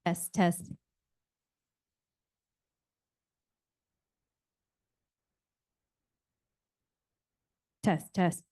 Test, test. Test, test.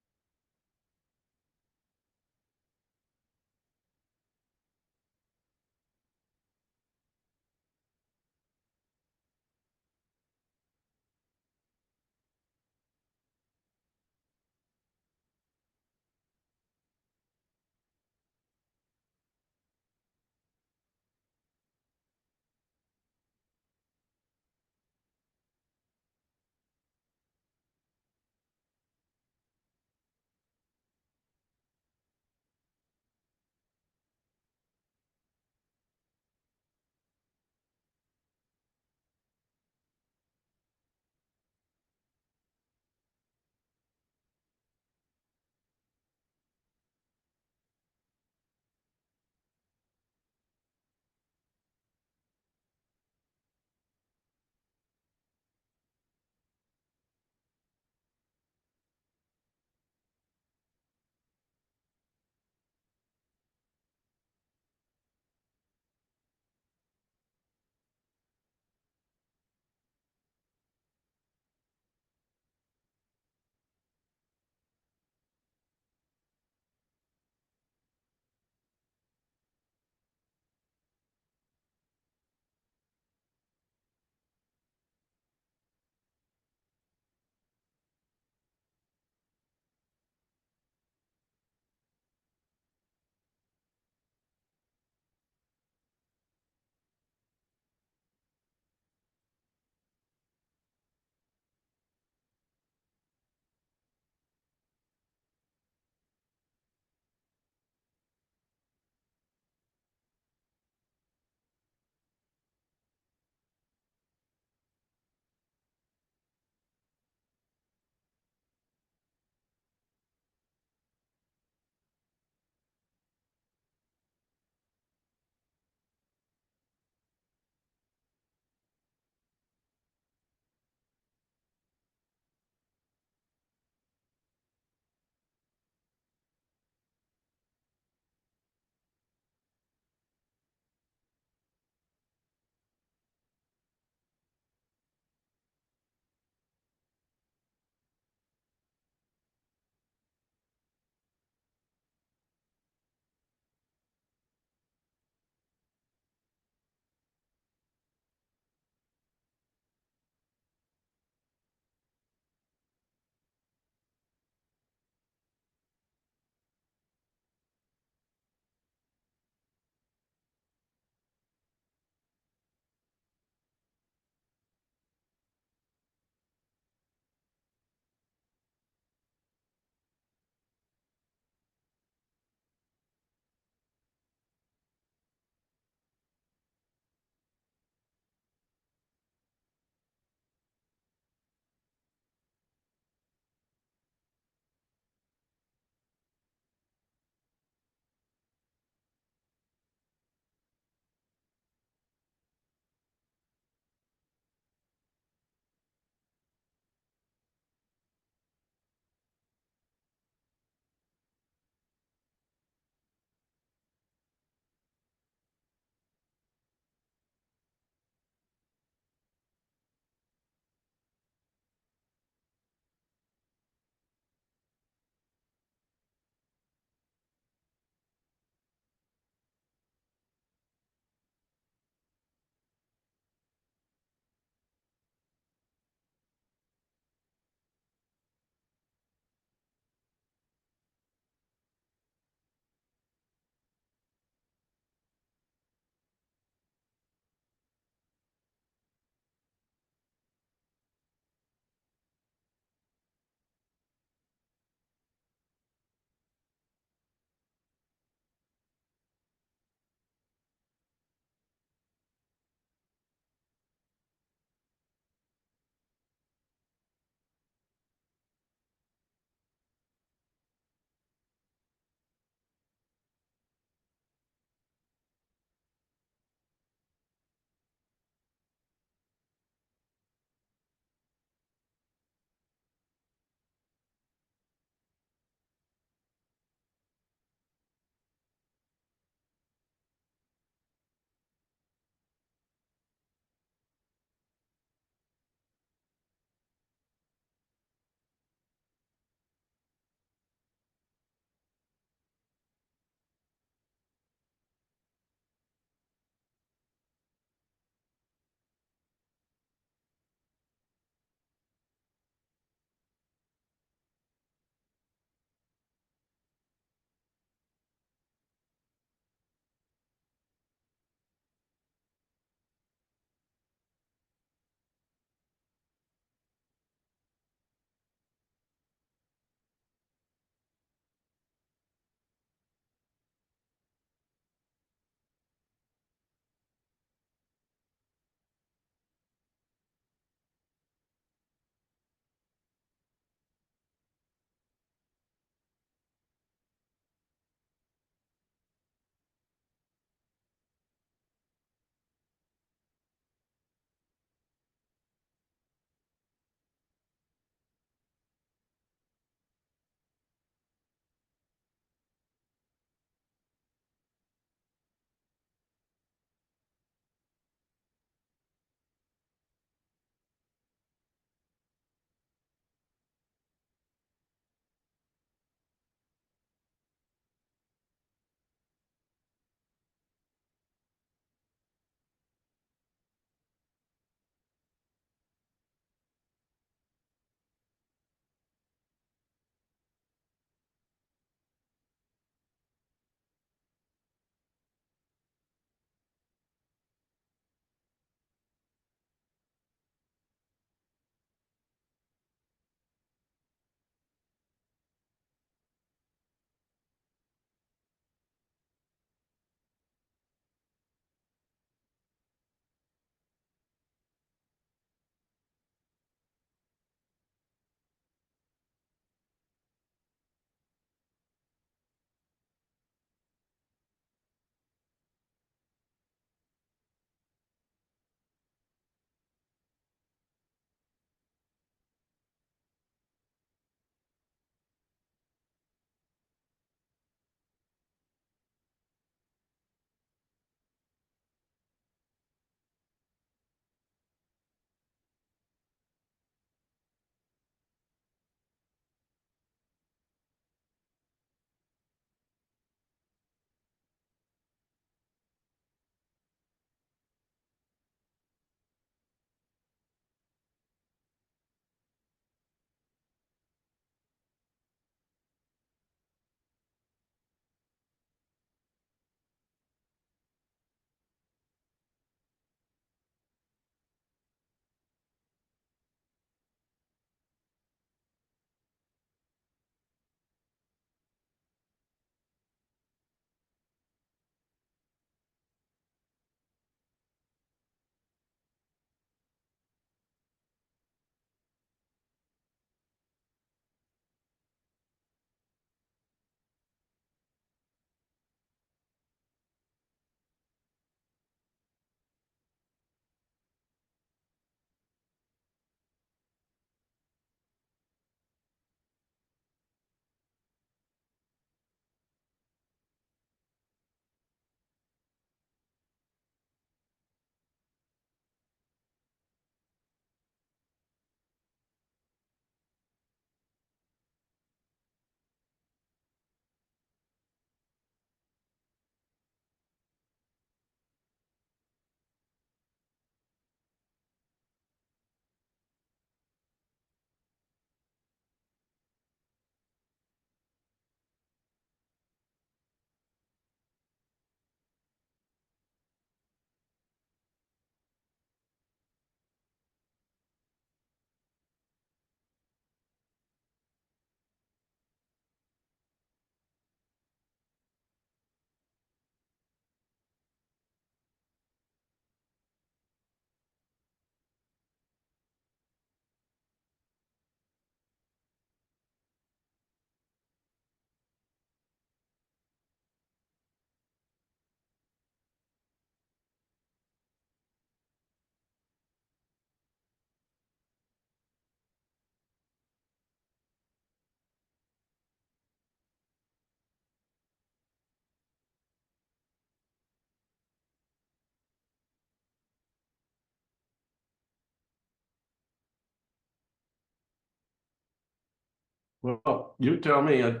Well, you tell me, it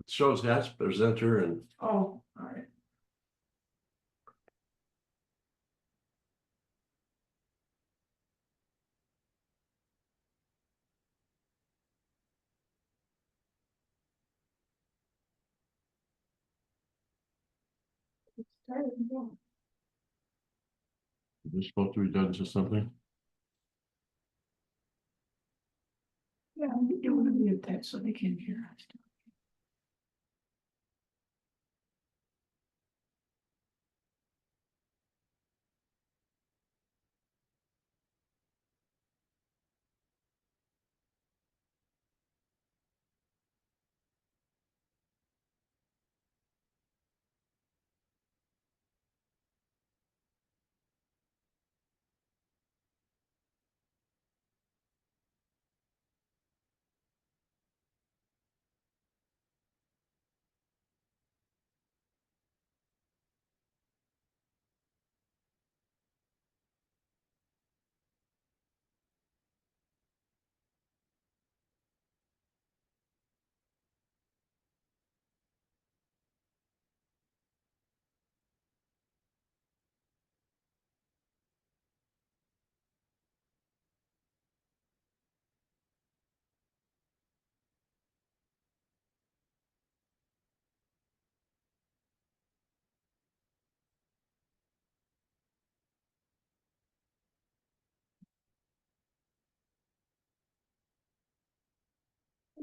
shows that's presenter and Oh, all right. we're supposed to be done to something. Yeah, you want to mute that so they can hear us.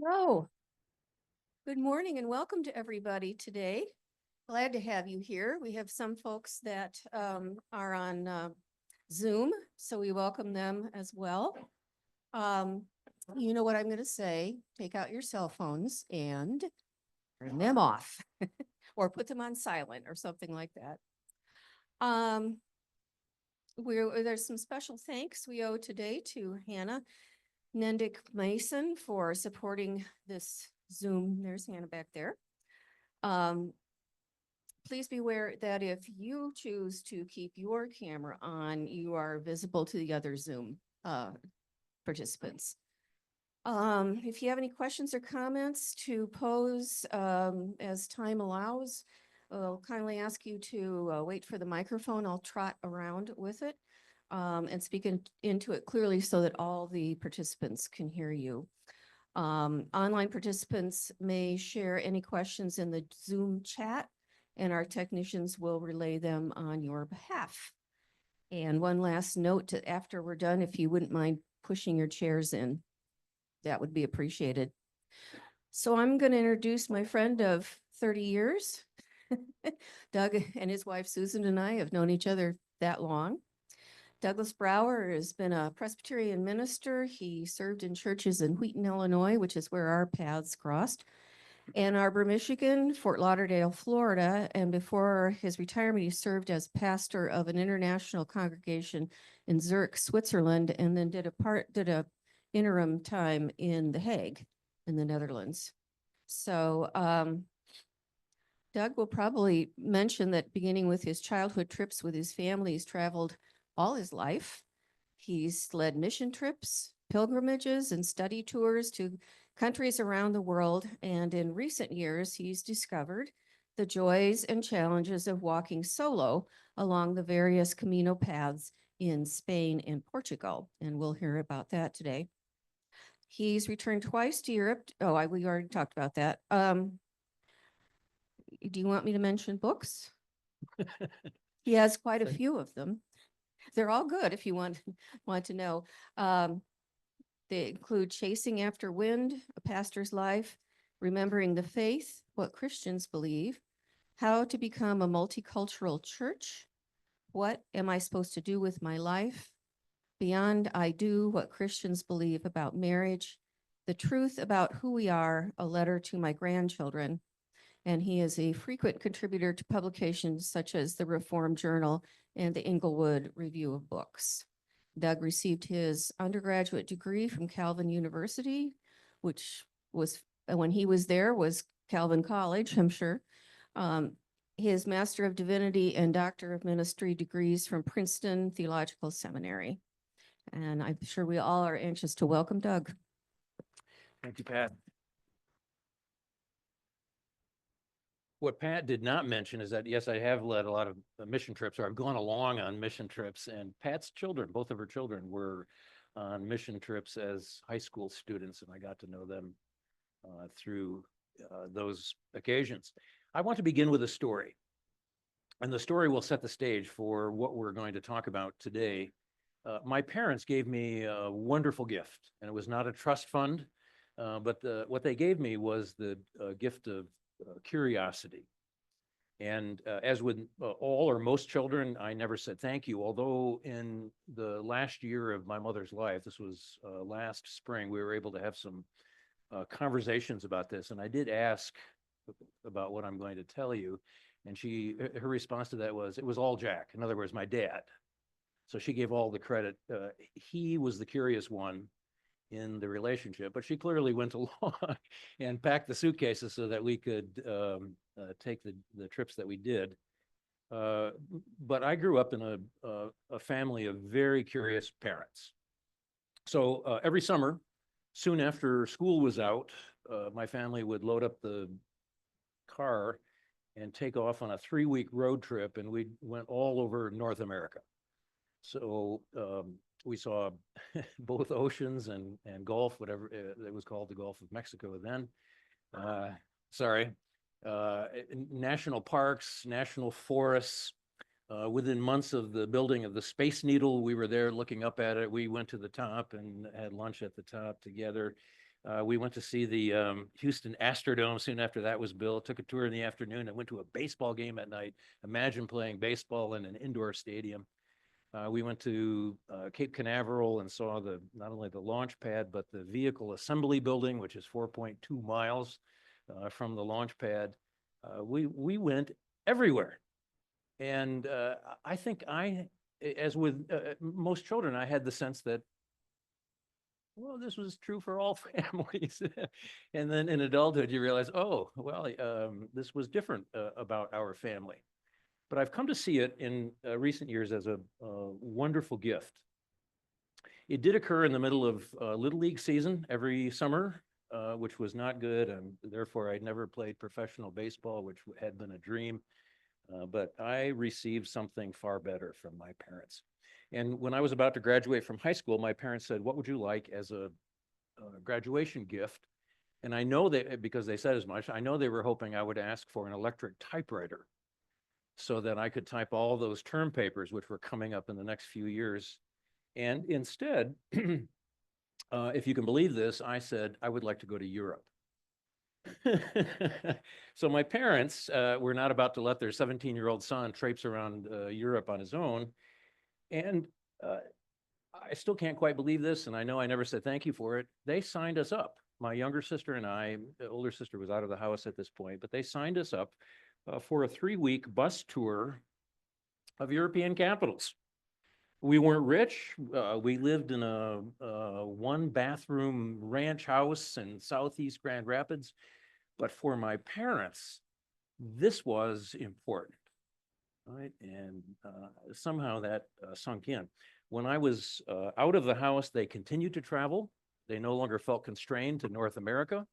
Hello. Good morning and welcome to everybody today. Glad to have you here. We have some folks that are on Zoom, so we welcome them as well. You know what I'm going to say. Take out your cell phones and turn them off or put them on silent or something like that. There's some special thanks we owe today to Hannah Nendick Mason for supporting this Zoom. There's Hannah back there. Please be aware that if you choose to keep your camera on, you are visible to the other Zoom participants. If you have any questions or comments to pose as time allows, I'll kindly ask you to wait for the microphone. I'll trot around with it and speak into it clearly so that all the participants can hear you. Online participants may share any questions in the Zoom chat, and our technicians will relay them on your behalf. And one last note after we're done, if you wouldn't mind pushing your chairs in, that would be appreciated. So I'm going to introduce my friend of 30 years. Doug and his wife Susan and I have known each other that long. Douglas Brouwer has been a Presbyterian minister. He served in churches in Wheaton, Illinois, which is where our paths crossed, Ann Arbor, Michigan, Fort Lauderdale, Florida, and before his retirement, he served as pastor of an international congregation in Zurich, Switzerland, and then did a interim time in The Hague in the Netherlands. So Doug will probably mention that beginning with his childhood trips with his family, he's traveled all his life. He's led mission trips, pilgrimages, and study tours to countries around the world. And in recent years, he's discovered the joys and challenges of walking solo along the various Camino paths in Spain and Portugal. And we'll hear about that today. He's returned twice to Europe. Oh, we already talked about that. Do you want me to mention books? He has quite a few of them. They're all good if you want to know. They include Chasing After Wind, A Pastor's Life, Remembering the Faith, What Christians Believe, How to Become a Multicultural Church, What Am I Supposed to Do with My Life, Beyond I Do, What Christians Believe About Marriage, The Truth About Who We Are, A Letter to My Grandchildren. And he is a frequent contributor to publications such as the Reform Journal and the Inglewood Review of Books. Doug received his undergraduate degree from Calvin University, which was, when he was there, was Calvin College, I'm sure. His Master of Divinity and Doctor of Ministry degrees from Princeton Theological Seminary. And I'm sure we all are anxious to welcome Doug. Thank you, Pat. What Pat did not mention is that, yes, I have led a lot of mission trips, or I've gone along on mission trips, and Pat's children, both of her children, were on mission trips as high school students, and I got to know them through those occasions. I want to begin with a story, and the story will set the stage for what we're going to talk about today. My parents gave me a wonderful gift, and it was not a trust fund, but what they gave me was the gift of curiosity. And as with all or most children, I never said thank you. Although in the last year of my mother's life, this was last spring, we were able to have some conversations about this. And I did ask about what I'm going to tell you. And her response to that was, it was all Jack. In other words, my dad. So she gave all the credit. He was the curious one in the relationship, but she clearly went along and packed the suitcases so that we could take the trips that we did. But I grew up in a family of very curious parents. So every summer, soon after school was out, my family would load up the car and take off on a 3-week road trip, and we went all over North America. So we saw both oceans and Gulf, whatever it was called, the Gulf of Mexico then. National parks, national forests. Within months of the building of the Space Needle, we were there looking up at it. We went to the top and had lunch at the top together. We went to see the Houston Astrodome soon after that was built, took a tour in the afternoon and went to a baseball game at night. Imagine playing baseball in an indoor stadium. We went to Cape Canaveral and saw not only the launch pad, but the vehicle assembly building, which is 4.2 miles from the launch pad. We went everywhere. And I think as with most children, I had the sense that, well, this was true for all families. And then in adulthood, you realize, oh, well, this was different about our family. But I've come to see it in recent years as a wonderful gift. It did occur in the middle of Little League season every summer, which was not good, and therefore I'd never played professional baseball, which had been a dream. But I received something far better from my parents. And when I was about to graduate from high school, my parents said, what would you like as a graduation gift? And I know because they said as much, I know they were hoping I would ask for an electric typewriter so that I could type all those term papers, which were coming up in the next few years. And instead, if you can believe this, I said, I would like to go to Europe. So my parents were not about to let their 17-year-old son traipse around Europe on his own. And I still can't quite believe this, and I know I never said thank you for it. They signed us up. My younger sister and I, the older sister was out of the house at this point, but they signed us up for a 3-week bus tour of European capitals. We weren't rich. We lived in a 1-bathroom ranch house in Southeast Grand Rapids. But for my parents, this was important, right? And somehow that sunk in. When I was out of the house, they continued to travel. They no longer felt constrained to North America.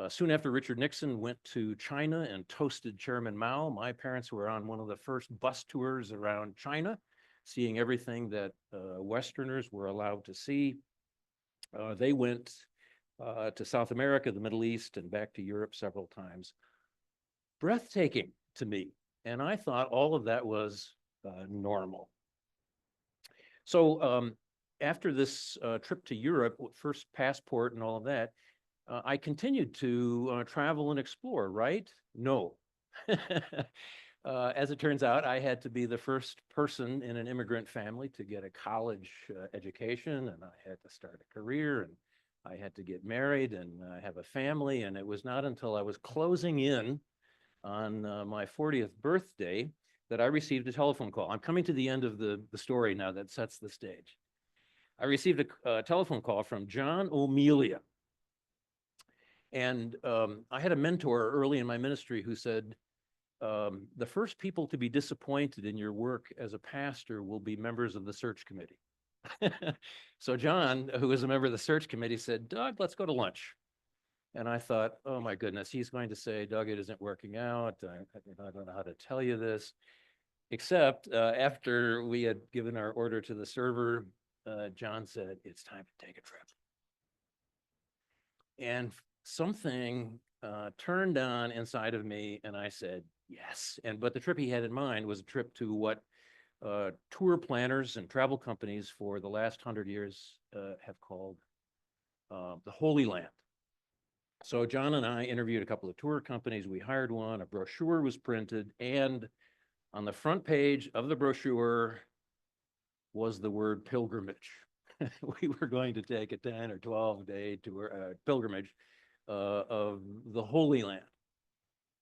Soon after Richard Nixon went to China and toasted Chairman Mao, my parents were on one of the first bus tours around China, seeing everything that Westerners were allowed to see. They went to South America, the Middle East, and back to Europe several times. Breathtaking to me. And I thought all of that was normal. So after this trip to Europe, first passport and all of that, I continued to travel and explore, right? No. As it turns out, I had to be the first person in an immigrant family to get a college education, and I had to start a career, and I had to get married and have a family. And it was not until I was closing in on my 40th birthday that I received a telephone call. I'm coming to the end of the story now that sets the stage. I received a telephone call from John O'Melia. And I had a mentor early in my ministry who said, the first people to be disappointed in your work as a pastor will be members of the search committee. So John, who was a member of the search committee, said, Doug, let's go to lunch. And I thought, oh my goodness, he's going to say, Doug, it isn't working out. I don't know how to tell you this. Except after we had given our order to the server, John said, it's time to take a trip. And something turned on inside of me, and I said, yes. But the trip he had in mind was a trip to what tour planners and travel companies for the last 100 years have called the Holy Land. So John and I interviewed a couple of tour companies. We hired one, a brochure was printed, and on the front page of the brochure was the word pilgrimage. We were going to take a 10 or 12-day tour pilgrimage of the Holy Land.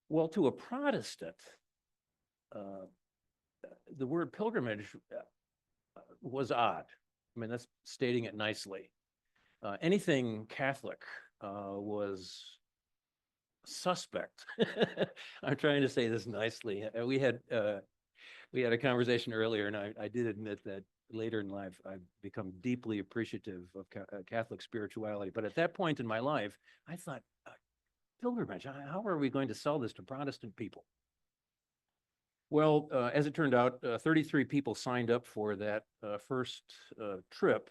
Well, to a Protestant, the word pilgrimage was odd. I mean, that's stating it nicely. Anything Catholic was suspect. I'm trying to say this nicely. We had a conversation earlier, and I did admit that later in life, I've become deeply appreciative of Catholic spirituality. But at that point in my life, I thought, pilgrimage, how are we going to sell this to Protestant people? Well, as it turned out, 33 people signed up for that first trip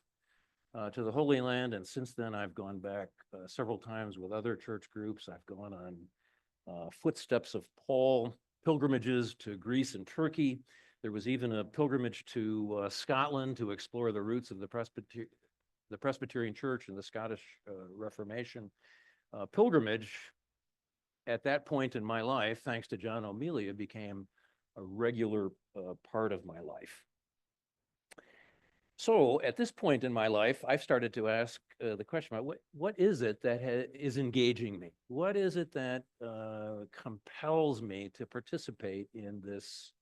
to the Holy Land. And since then, I've gone back several times with other church groups. I've gone on footsteps of Paul, pilgrimages to Greece and Turkey. There was even a pilgrimage to Scotland to explore the roots of the Presbyterian Church and the Scottish Reformation. Pilgrimage, at that point in my life, thanks to John O'Melia, became a regular part of my life. So at this point in my life, I've started to ask the question, what is it that is engaging me? What is it that compels me to participate in this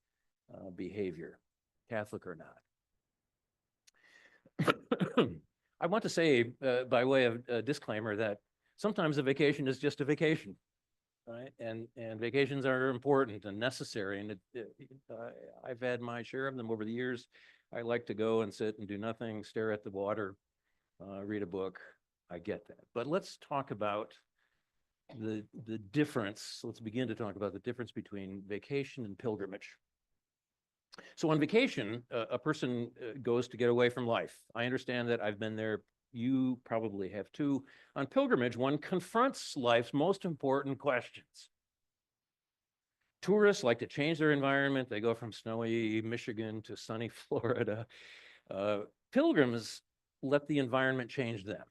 behavior, Catholic or not? I want to say, by way of a disclaimer, that sometimes a vacation is just a vacation, right? And vacations are important and necessary, and I've had my share of them over the years. I like to go and sit and do nothing, stare at the water, read a book. I get that. But let's talk about the difference. Let's begin to talk about the difference between vacation and pilgrimage. So on vacation, a person goes to get away from life. I understand that. I've been there. You probably have too. On pilgrimage, one confronts life's most important questions. Tourists like to change their environment. They go from snowy Michigan to sunny Florida. Pilgrims let the environment change them.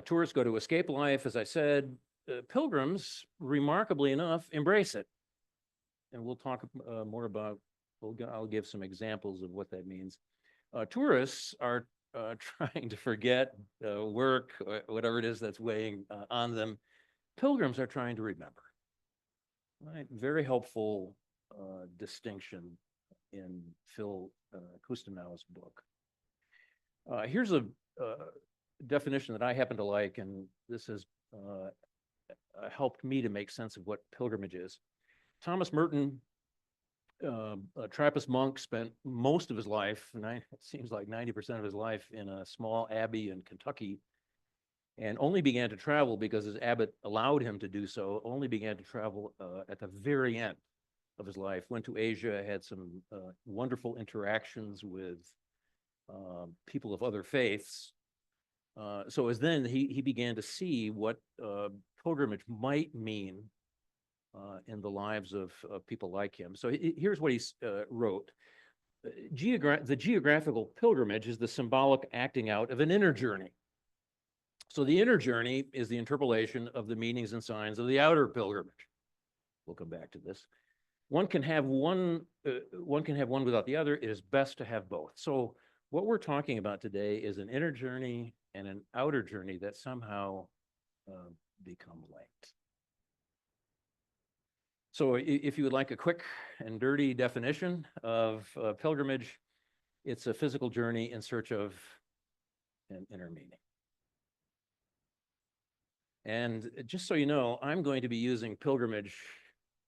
Tourists go to escape life, as I said. Pilgrims, remarkably enough, embrace it. And we'll talk more about, I'll give some examples of what that means. Tourists are trying to forget work, whatever it is that's weighing on them. Pilgrims are trying to remember. Right, very helpful distinction in Phil Kustenau's book. Here's a definition that I happen to like, and this has helped me to make sense of what pilgrimage is. Thomas Merton, a Trappist monk, spent most of his life, it seems like 90% of his life, in a small abbey in Kentucky, and only began to travel because his abbot allowed him to do so, only began to travel at the very end of his life, went to Asia, had some wonderful interactions with people of other faiths. So as then he began to see what pilgrimage might mean in the lives of people like him. So here's what he wrote. The geographical pilgrimage is the symbolic acting out of an inner journey. So the inner journey is the interpolation of the meanings and signs of the outer pilgrimage. We'll come back to this. One can have one without the other. It is best to have both. So what we're talking about today is an inner journey and an outer journey that somehow become linked. So if you would like a quick and dirty definition of pilgrimage, it's a physical journey in search of an inner meaning. And just so you know, I'm going to be using pilgrimage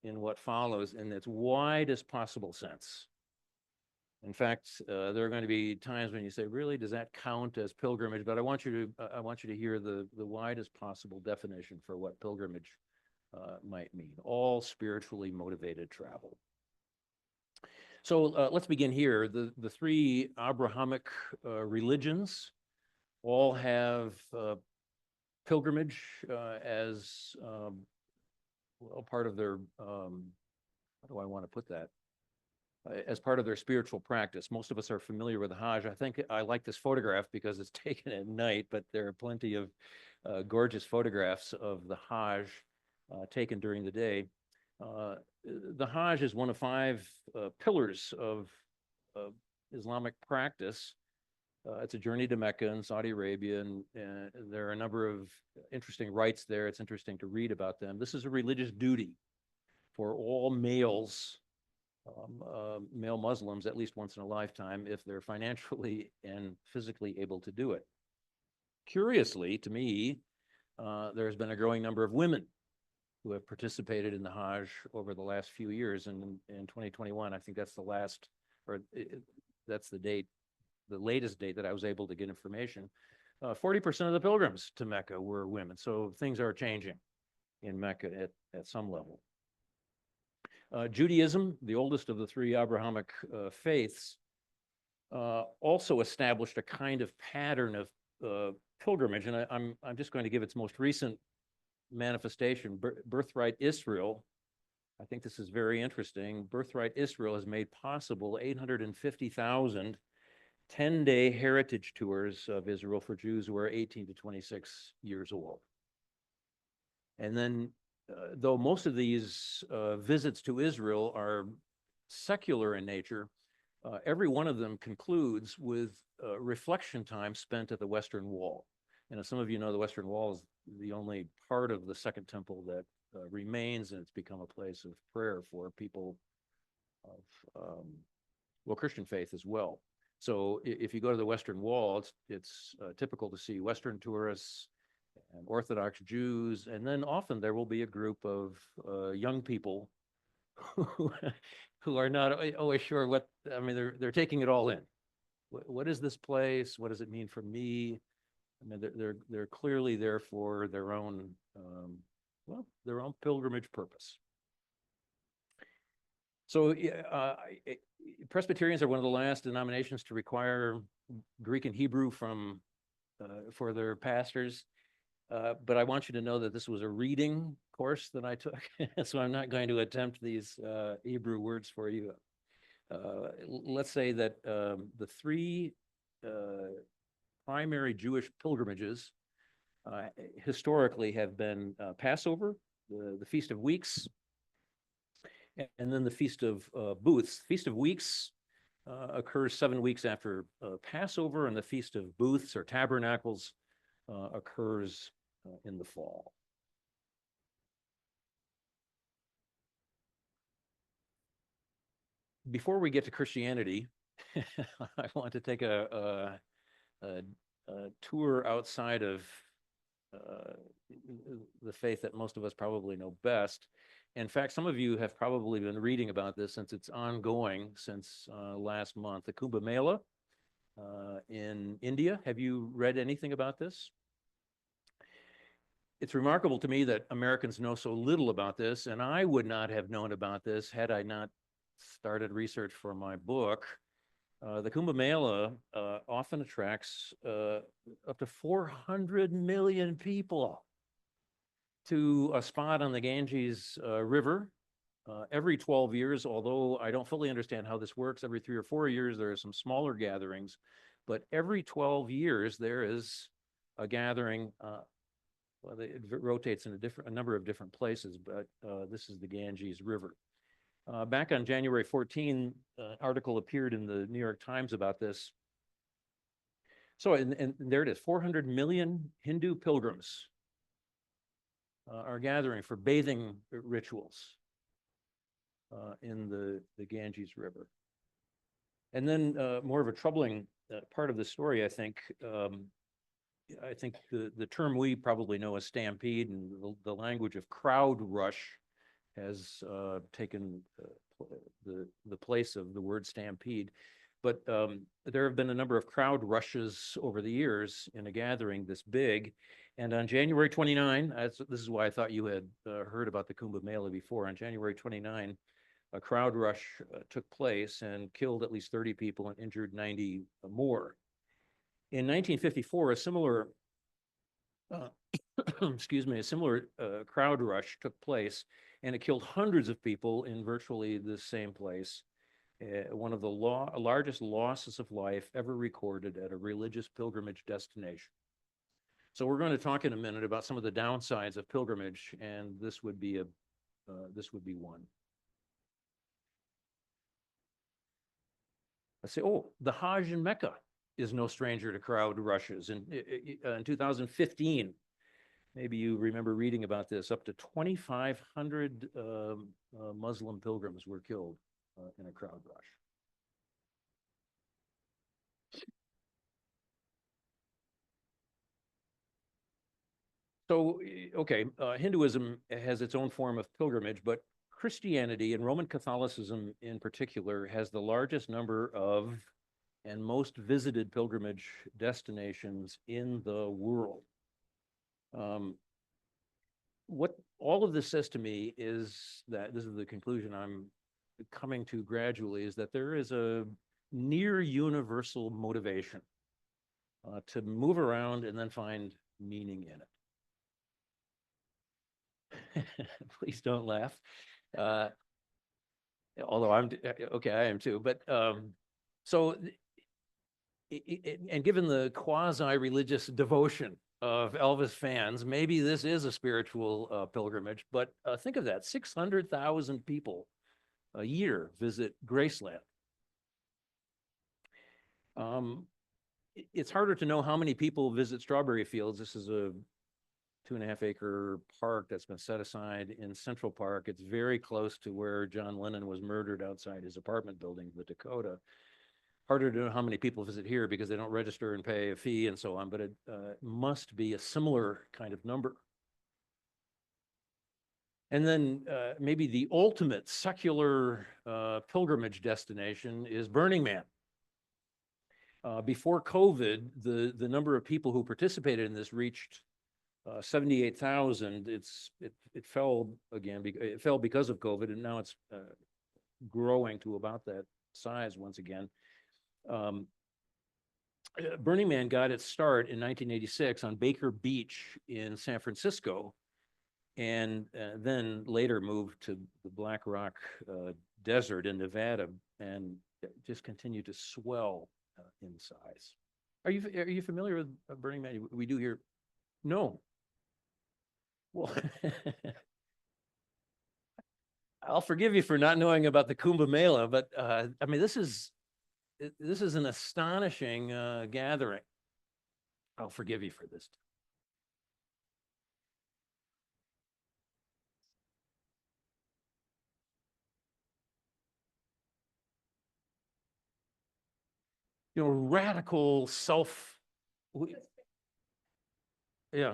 in what follows in its widest possible sense. In fact, there are going to be times when you say, really, does that count as pilgrimage? But I want you to hear the widest possible definition for what pilgrimage might mean. All spiritually motivated travel. So let's begin here. The three Abrahamic religions all have pilgrimage as well, part of their, how do I want to put that? As part of their spiritual practice. Most of us are familiar with the Hajj. I think I like this photograph because it's taken at night, but there are plenty of gorgeous photographs of the Hajj taken during the day. The Hajj is one of 5 pillars of Islamic practice. It's a journey to Mecca in Saudi Arabia, and there are a number of interesting rites there. It's interesting to read about them. This is a religious duty for all males, male Muslims, at least once in a lifetime, if they're financially and physically able to do it. Curiously, to me, there's been a growing number of women who have participated in the Hajj over the last few years. And in 2021, I think that's the last, or that's the date, the latest date that I was able to get information. 40% of the pilgrims to Mecca were women. So things are changing in Mecca at some level. Judaism, the oldest of the 3 Abrahamic faiths, also established a kind of pattern of pilgrimage. And I'm just going to give its most recent manifestation, Birthright Israel. I think this is very interesting. Birthright Israel has made possible 850,000 10-day heritage tours of Israel for Jews who are 18 to 26 years old. And then, though most of these visits to Israel are secular in nature, every one of them concludes with reflection time spent at the Western Wall. And as some of you know, the Western Wall is the only part of the Second Temple that remains, and it's become a place of prayer for people of, well, Christian faith as well. So if you go to the Western Wall, it's typical to see Western tourists and Orthodox Jews, and then often there will be a group of young people who are not always sure what, I mean, they're taking it all in. What is this place? What does it mean for me? I mean, they're clearly there for their own, well, their own pilgrimage purpose. So Presbyterians are one of the last denominations to require Greek and Hebrew from for their pastors. But I want you to know that this was a reading course that I took, so I'm not going to attempt these Hebrew words for you. Let's say that the 3 primary Jewish pilgrimages historically have been Passover, the Feast of Weeks, and then the Feast of Booths. Feast of Weeks occurs 7 weeks after Passover, and the Feast of Booths or Tabernacles occurs in the fall. Before we get to Christianity, I want to take a tour outside of the faith that most of us probably know best. In fact, some of you have probably been reading about this since it's ongoing since last month, the Kumbh Mela in India. Have you read anything about this? It's remarkable to me that Americans know so little about this, and I would not have known about this had I not started research for my book. The Kumbh Mela often attracts up to 400 million people to a spot on the Ganges River every 12 years, although I don't fully understand how this works. Every 3 or 4 years, there are some smaller gatherings, but every 12 years, there is a gathering. Well, it rotates in a number of different places, but this is the Ganges River. Back on January 14, an article appeared in the New York Times about this. So, and there it is, 400 million Hindu pilgrims are gathering for bathing rituals in the Ganges River. And then more of a troubling part of the story, I think the term we probably know as stampede, and the language of crowd rush has taken the place of the word stampede. But there have been a number of crowd rushes over the years in a gathering this big. And on January 29, this is why I thought you had heard about the Kumbh Mela before. On January 29, a crowd rush took place and killed at least 30 people and injured 90 more. In 1954, a similar, excuse me, a similar crowd rush took place, and it killed hundreds of people in virtually the same place. One of the largest losses of life ever recorded at a religious pilgrimage destination. So we're going to talk in a minute about some of the downsides of pilgrimage, and this would be one. Let's say, oh, the Hajj in Mecca is no stranger to crowd rushes. In 2015, maybe you remember reading about this, up to 2,500 Muslim pilgrims were killed in a crowd rush. So, okay, Hinduism has its own form of pilgrimage, but Christianity and Roman Catholicism in particular has the largest number of and most visited pilgrimage destinations in the world. What all of this says to me is that, this is the conclusion I'm coming to gradually, is that there is a near universal motivation to move around and then find meaning in it. Please don't laugh. Although I'm, okay, I am too, but so, and given the quasi-religious devotion of Elvis fans, maybe this is a spiritual pilgrimage, but think of that, 600,000 people a year visit Graceland. It's harder to know how many people visit Strawberry Fields. This is a 2.5 acre park that's been set aside in Central Park. It's very close to where John Lennon was murdered outside his apartment building, the Dakota. Harder to know how many people visit here because they don't register and pay a fee and so on, but it must be a similar kind of number. And then maybe the ultimate secular pilgrimage destination is Burning Man. Before COVID, the number of people who participated in this reached 78,000. It fell again. It fell because of COVID, and now it's growing to about that size once again. Burning Man got its start in 1986 on Baker Beach in San Francisco, and then later moved to the Black Rock Desert in Nevada, and just continued to swell in size. Are you familiar with Burning Man? We do here. No. Well, I'll forgive you for not knowing about the Kumbh Mela, but I mean, this is an astonishing gathering. I'll forgive you for this. You know, radical self. Yeah.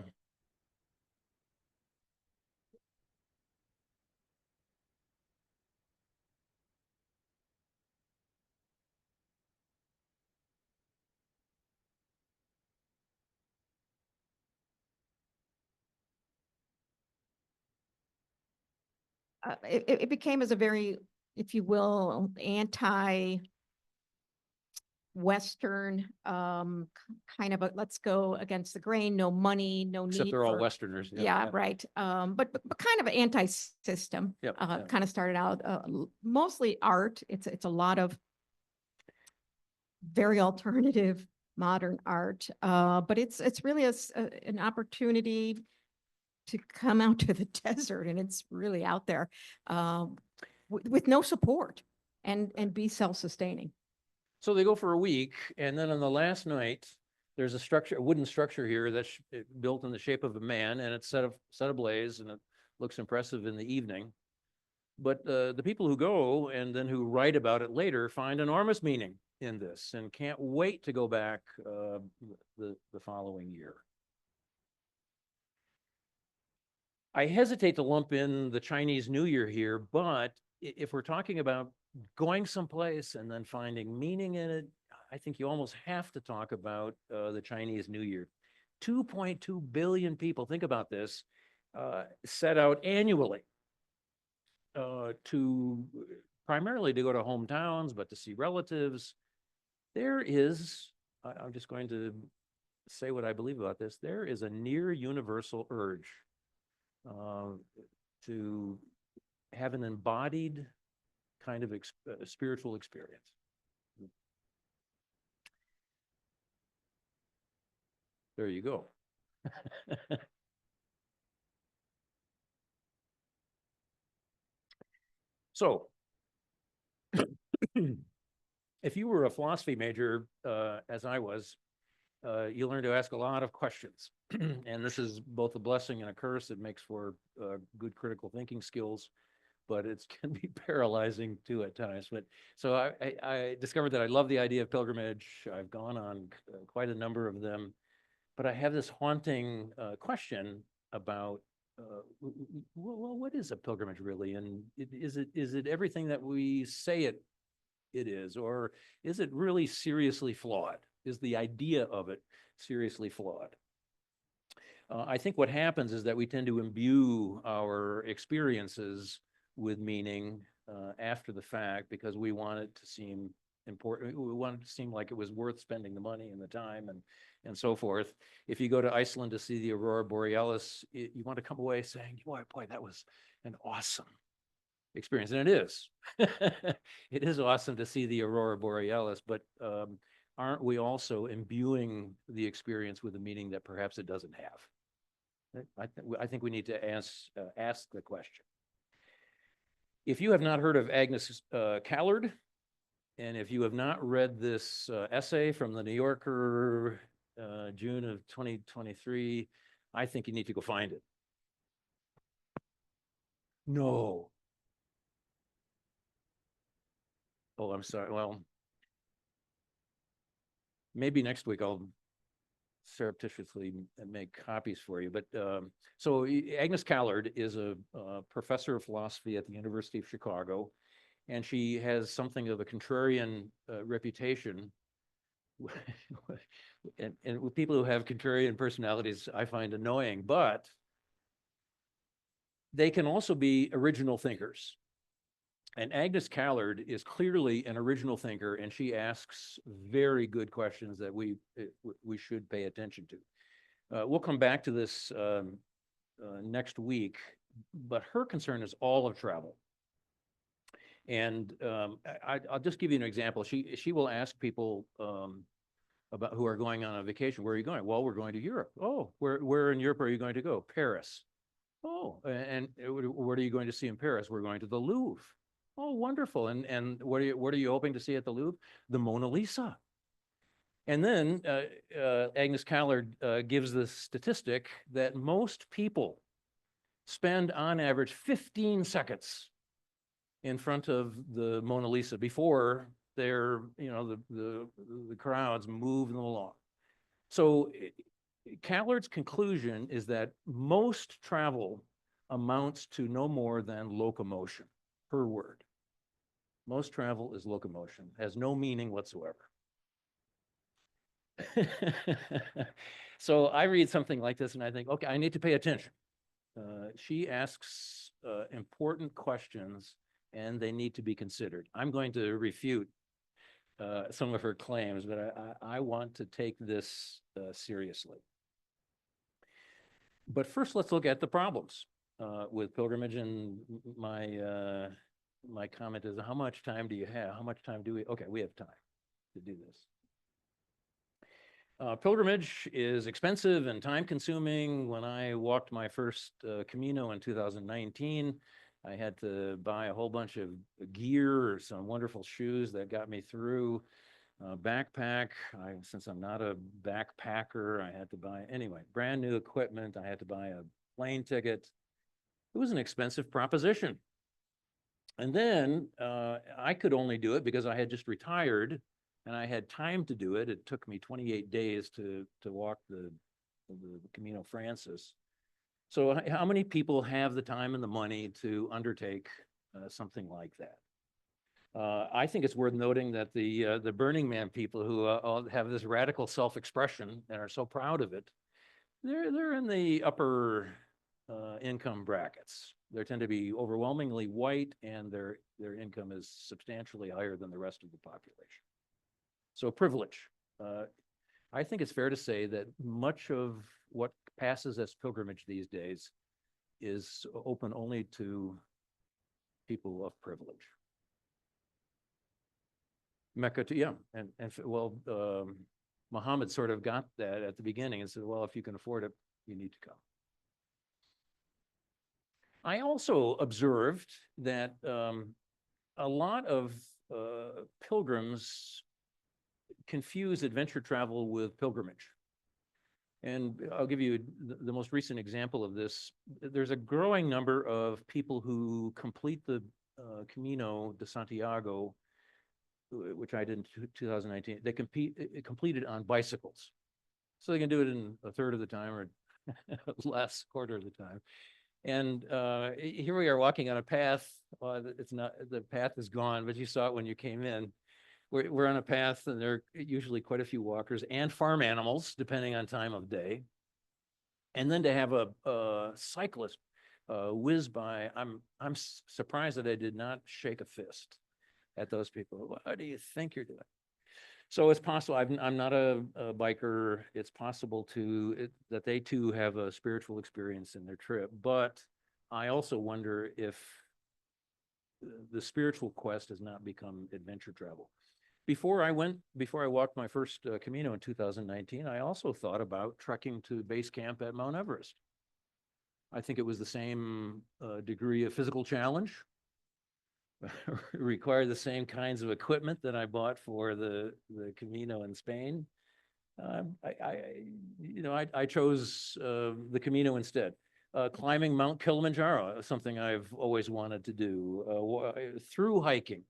It became as a very, if you will, anti-Western, kind of a, let's go against the grain, no money, no Except need they're all for. Westerners. Yeah, right. But kind of an anti-system. Yep, yeah. Kind of started out mostly art. It's a lot of very alternative modern art. But it's really an opportunity to come out to the desert, and it's really out there with no support and be self-sustaining. So they go for a week, and then on the last night, there's a wooden structure here that's built in the shape of a man, and it's set ablaze, and it looks impressive in the evening. But the people who go and then who write about it later find enormous meaning in this and can't wait to go back the following year. I hesitate to lump in the Chinese New Year here, but if we're talking about going someplace and then finding meaning in it, I think you almost have to talk about the Chinese New Year. 2.2 billion people, think about this, set out annually to primarily to go to hometowns, but to see relatives. There is, I'm just going to say what I believe about this. There is a near universal urge to have an embodied kind of spiritual experience. There you go. So, if you were a philosophy major, as I was, you learn to ask a lot of questions. And this is both a blessing and a curse. It makes for good critical thinking skills, but it can be paralyzing too at times. But so I discovered that I love the idea of pilgrimage. I've gone on quite a number of them, but I have this haunting question about, well, what is a pilgrimage really? And is it everything that we say it is, or is it really seriously flawed? Is the idea of it seriously flawed? I think what happens is that we tend to imbue our experiences with meaning after the fact because we want it to seem important. We want it to seem like it was worth spending the money and the time and so forth. If you go to Iceland to see the Aurora Borealis, you want to come away saying, boy, that was an awesome experience. And it is. It is awesome to see the Aurora Borealis, but aren't we also imbuing the experience with a meaning that perhaps it doesn't have? I think we need to ask the question. If you have not heard of Agnes Callard, and if you have not read this essay from the New Yorker, June of 2023, I think you need to go find it. No. Oh, I'm sorry. Well, maybe next week I'll surreptitiously make copies for you. But so Agnes Callard is a professor of philosophy at the University of Chicago, and she has something of a contrarian reputation. And with people who have contrarian personalities, I find annoying, but they can also be original thinkers. And Agnes Callard is clearly an original thinker, and she asks very good questions that we should pay attention to. We'll come back to this next week, but her concern is all of travel. And I'll just give you an example. She will ask people about who are going on a vacation. Where are you going? Well, we're going to Europe. Oh, where in Europe are you going to go? Paris. Oh, and what are you going to see in Paris? We're going to the Louvre. Oh, wonderful. And what are you hoping to see at the Louvre? The Mona Lisa. And then Agnes Callard gives the statistic that most people spend on average 15 seconds in front of the Mona Lisa before they're, the crowds move them along. So Callard's conclusion is that most travel amounts to no more than locomotion, her word. Most travel is locomotion, has no meaning whatsoever. So I read something like this and I think, okay, I need to pay attention. She asks important questions and they need to be considered. I'm going to refute some of her claims, but I want to take this seriously. But first, let's look at the problems with pilgrimage. And my comment is, how much time do you have? How much time do we? Okay, we have time to do this. Pilgrimage is expensive and time consuming. When I walked my first Camino in 2019, I had to buy a whole bunch of gear or some wonderful shoes that got me through. Backpack, since I'm not a backpacker, I had to buy, anyway, brand new equipment. I had to buy a plane ticket. It was an expensive proposition. And then I could only do it because I had just retired and I had time to do it. It took me 28 days to walk the Camino Francis. So how many people have the time and the money to undertake something like that? I think it's worth noting that the Burning Man people who all have this radical self-expression and are so proud of it, they're in the upper income brackets. They tend to be overwhelmingly white, and their income is substantially higher than the rest of the population. So privilege. I think it's fair to say that much of what passes as pilgrimage these days is open only to people of privilege. Mecca, yeah, well, Muhammad sort of got that at the beginning and said, well, if you can afford it, you need to come. I also observed that a lot of pilgrims confuse adventure travel with pilgrimage. And I'll give you the most recent example of this. There's a growing number of people who complete the Camino de Santiago, which I did in 2019. They completed on bicycles. So they can do it in a third of the time or less, quarter of the time. And here we are walking on a path. It's not, the path is gone, but you saw it when you came in. We're on a path, and there are usually quite a few walkers and farm animals, depending on time of day. And then to have a cyclist whiz by, I'm surprised that I did not shake a fist at those people. What do you think you're doing? So it's possible. I'm not a biker. It's possible that they too have a spiritual experience in their trip. But I also wonder if the spiritual quest has not become adventure travel. Before I walked my first Camino in 2019, I also thought about trekking to base camp at Mount Everest. I think it was the same degree of physical challenge, required the same kinds of equipment that I bought for the Camino in Spain. I chose the Camino instead. Climbing Mount Kilimanjaro, something I've always wanted to do. Through hiking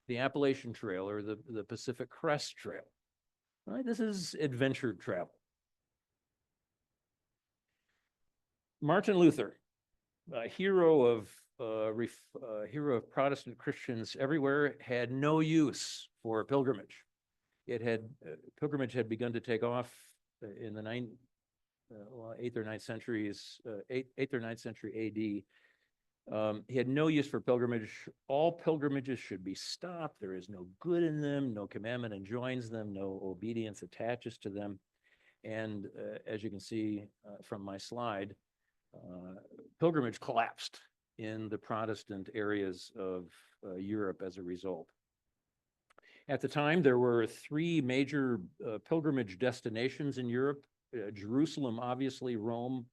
the Appalachian Trail or the Pacific Crest Trail. Right? This is adventure travel. Martin Luther, a hero of Protestant Christians everywhere, had no use for pilgrimage. Pilgrimage had begun to take off in the 8th or 9th centuries, 8th or 9th century AD. He had no use for pilgrimage. All pilgrimages should be stopped. There is no good in them. No commandment enjoins them. No obedience attaches to them. And as you can see from my slide, pilgrimage collapsed in the Protestant areas of Europe as a result. At the time, there were 3 major pilgrimage destinations in Europe. Jerusalem, obviously, Rome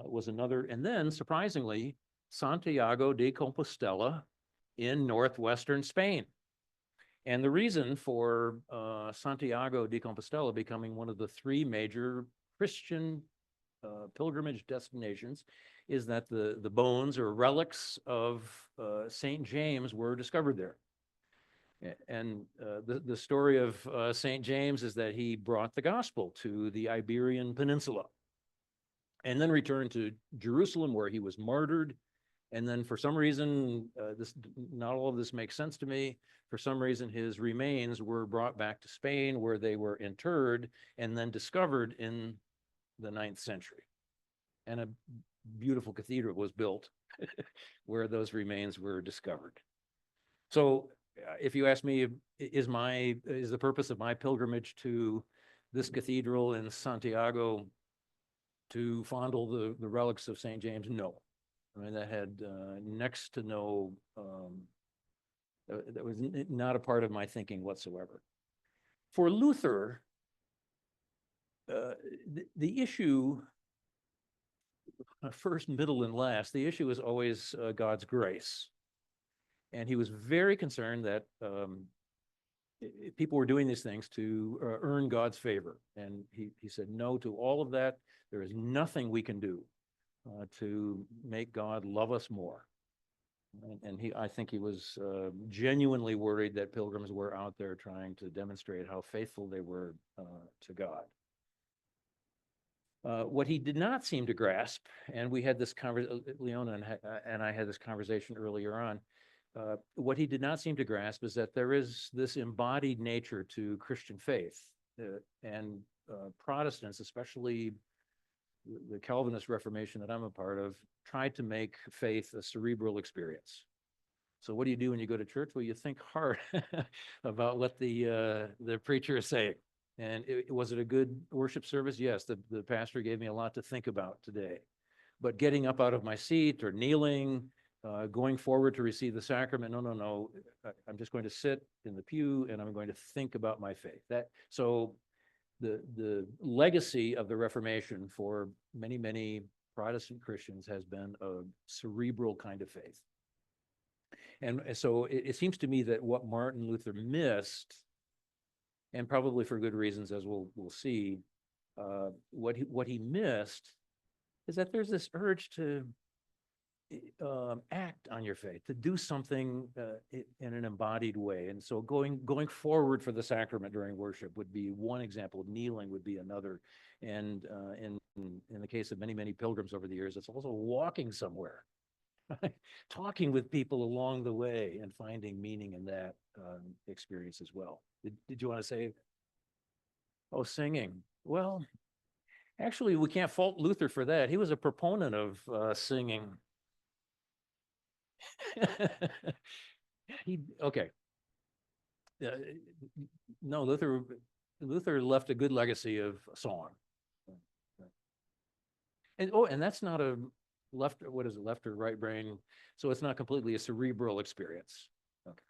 was another. And then, surprisingly, Santiago de Compostela in northwestern Spain. And the reason for Santiago de Compostela becoming one of the 3 major Christian pilgrimage destinations is that the bones or relics of St. James were discovered there. And the story of St. James is that he brought the gospel to the Iberian Peninsula and then returned to Jerusalem, where he was martyred. And then for some reason, not all of this makes sense to me. For some reason, his remains were brought back to Spain, where they were interred and then discovered in the 9th century. And a beautiful cathedral was built where those remains were discovered. So if you ask me, is the purpose of my pilgrimage to this cathedral in Santiago to fondle the relics of St. James? No. I mean, that had next to no, that was not a part of my thinking whatsoever. For Luther, the issue, first, middle, and last, the issue is always God's grace. And he was very concerned that people were doing these things to earn God's favor. And he said no to all of that. There is nothing we can do to make God love us more. And I think he was genuinely worried that pilgrims were out there trying to demonstrate how faithful they were to God. What he did not seem to grasp, and we had this conversation, Leona and I had this conversation earlier on, What he did not seem to grasp is that there is this embodied nature to Christian faith, and Protestants, especially the Calvinist Reformation that I'm a part of, tried to make faith a cerebral experience. So what do you do when you go to church? Well, you think hard about what the preacher is saying. And was it a good worship service? Yes, the pastor gave me a lot to think about today. But getting up out of my seat or kneeling, going forward to receive the sacrament, no. I'm just going to sit in the pew and I'm going to think about my faith. So the legacy of the Reformation for many, many Protestant Christians has been a cerebral kind of faith. And so it seems to me that what Martin Luther missed, and probably for good reasons, as we'll see, what he missed is that there's this urge to act on your faith, to do something in an embodied way. And so going forward for the sacrament during worship would be one example. Kneeling would be another. And in the case of many, many pilgrims over the years, it's also walking somewhere, talking with people along the way and finding meaning in that experience as well. Did you want to say? Oh, singing. Well, actually, we can't fault Luther for that. He was a proponent of singing. Okay. No, Luther left a good legacy of song. And that's not a left or right brain? So it's not completely a cerebral experience. Okay.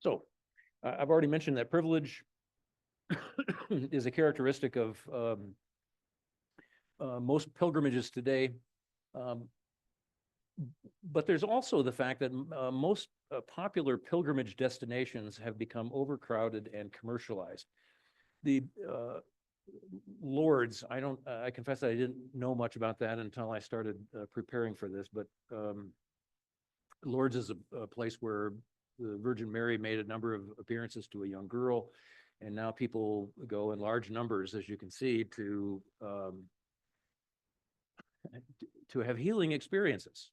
So I've already mentioned that privilege is a characteristic of most pilgrimages today. But there's also the fact that most popular pilgrimage destinations have become overcrowded and commercialized. The Lourdes, I confess that I didn't know much about that until I started preparing for this, but Lourdes is a place where the Virgin Mary made a number of appearances to a young girl, and now people go in large numbers, as you can see, to have healing experiences.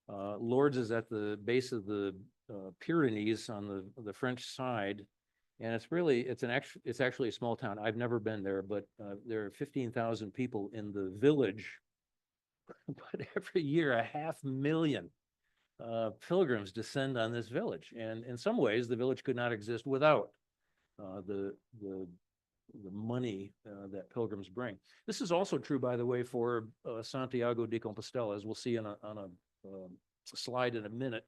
Lourdes is at the base of the Pyrenees on the French side, and it's actually a small town. I've never been there, but there are 15,000 people in the village. But every year, 500,000 pilgrims descend on this village, and in some ways, the village could not exist without the money that pilgrims bring. This is also true, by the way, for Santiago de Compostela, as we'll see on a slide in a minute.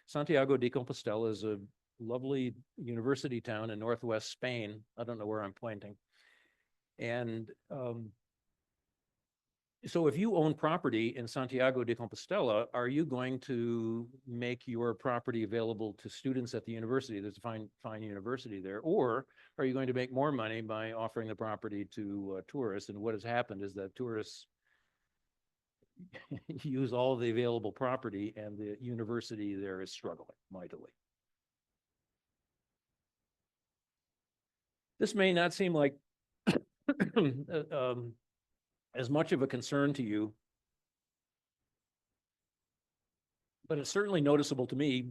Santiago de Compostela is a lovely university town in northwest Spain. I don't know where I'm pointing. And so if you own property in Santiago de Compostela, are you going to make your property available to students at the university? There's a fine university there. Or are you going to make more money by offering the property to tourists? And what has happened is that tourists use all the available property, and the university there is struggling mightily. This may not seem like as much of a concern to you, but it's certainly noticeable to me.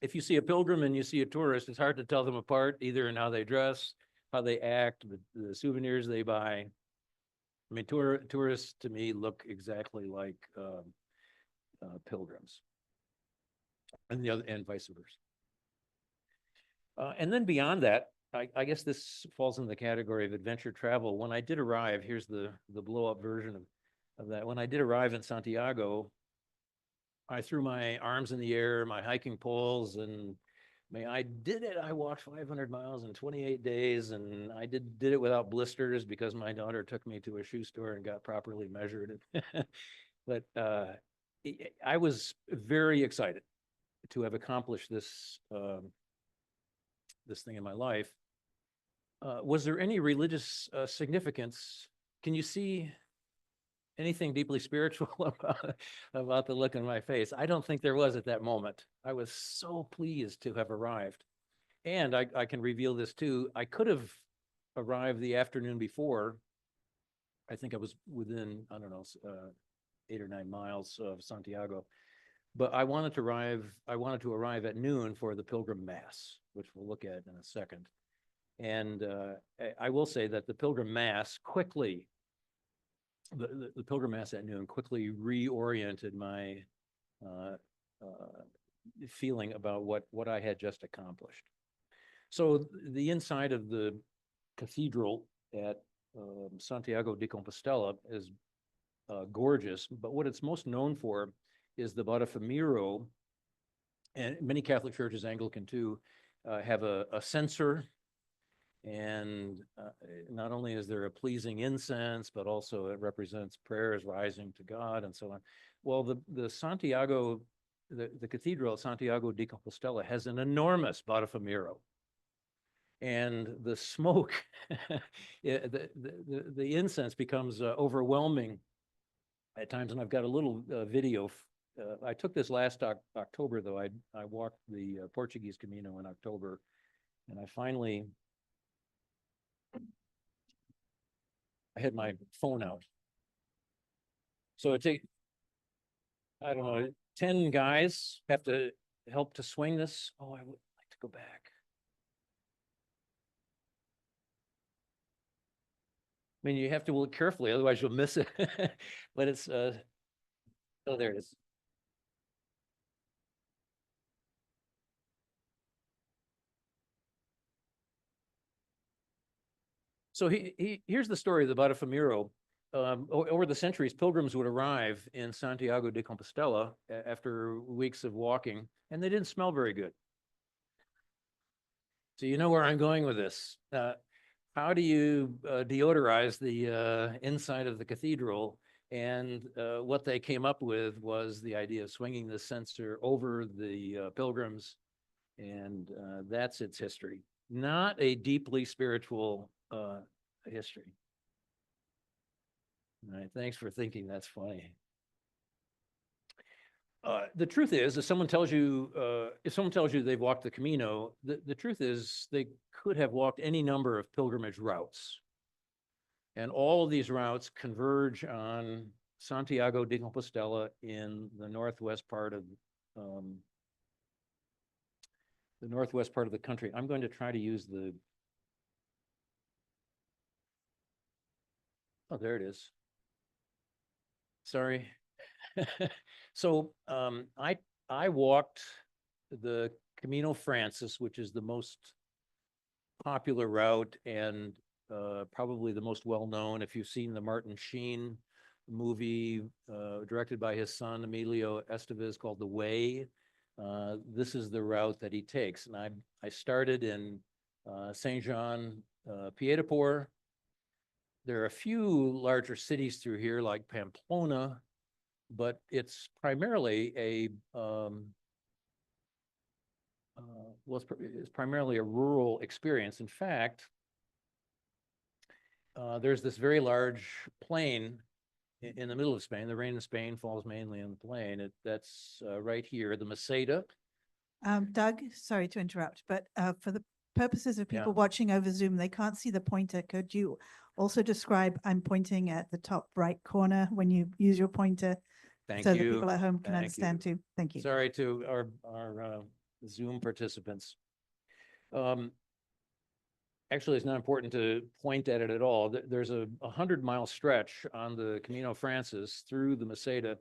If you see a pilgrim and you see a tourist, it's hard to tell them apart, either in how they dress, how they act, the souvenirs they buy. I mean, tourists to me look exactly like pilgrims, and vice versa. And then beyond that, I guess this falls in the category of adventure travel. When I did arrive, here's the blow up version of that. When I did arrive in Santiago, I threw my arms in the air, my hiking poles, and I did it. I walked 500 miles in 28 days, and I did it without blisters because my daughter took me to a shoe store and got properly measured. But I was very excited to have accomplished this thing in my life. Was there any religious significance? Can you see anything deeply spiritual about the look on my face? I don't think there was at that moment. I was so pleased to have arrived. And I can reveal this too. I could have arrived the afternoon before I think I was within, I don't know, 8 or 9 miles of Santiago. But I wanted to arrive at noon for the Pilgrim Mass, which we'll look at in a second. And I will say that the Pilgrim Mass quickly, the Pilgrim Mass at noon quickly reoriented my feeling about what I had just accomplished. So the inside of the cathedral at Santiago de Compostela is gorgeous, but what it's most known for is the Barafamiro, and many Catholic churches, Anglican too, have a censer, and not only is there a pleasing incense, but also it represents prayers rising to God and so on. Well, the Santiago, the cathedral at Santiago de Compostela has an enormous Barafamiro. And the smoke, the incense becomes overwhelming at times. And I've got a little video. I took this last October, though. I walked the Portuguese Camino in October, and I had my phone out. So it takes, I don't know, 10 guys have to help to swing this. Oh, I would like to go back. I mean, you have to look carefully, otherwise you'll miss it. But it's, oh, there it is. So here's the story of the Barafamiro. Over the centuries, pilgrims would arrive in Santiago de Compostela after weeks of walking, and they didn't smell very good. So you know where I'm going with this. How do you deodorize the inside of the cathedral? And what they came up with was the idea of swinging the censer over the pilgrims, and that's its history. Not a deeply spiritual history. All right, thanks for thinking that's funny. The truth is, if someone tells you they've walked the Camino, the truth is they could have walked any number of pilgrimage routes. And all of these routes converge on Santiago de Compostela in the northwest part of the country. I'm going to try to use the, oh, there it is. Sorry. So I walked the Camino Francis, which is the most popular route and probably the most well-known. If you've seen the Martin Sheen movie directed by his son, Emilio Estevez, called The Way, this is the route that he takes. And I started in Saint Jean Pied de Port. There are a few larger cities through here like Pamplona, but it's primarily it's primarily a rural experience. In fact, there's this very large plain in the middle of Spain. The rain in Spain falls mainly on the plain. That's right here, the Meseta. Doug, sorry to interrupt, but for the purposes of people watching over Zoom, they can't see the pointer. Could you also describe, I'm pointing at the top right corner when you use your pointer? Thank so you. that people at home can Thank understand you. too. Thank you. Sorry to our Zoom participants. Actually, it's not important to point at it at all. There's a 100-mile stretch on the Camino Francis through the Meseta.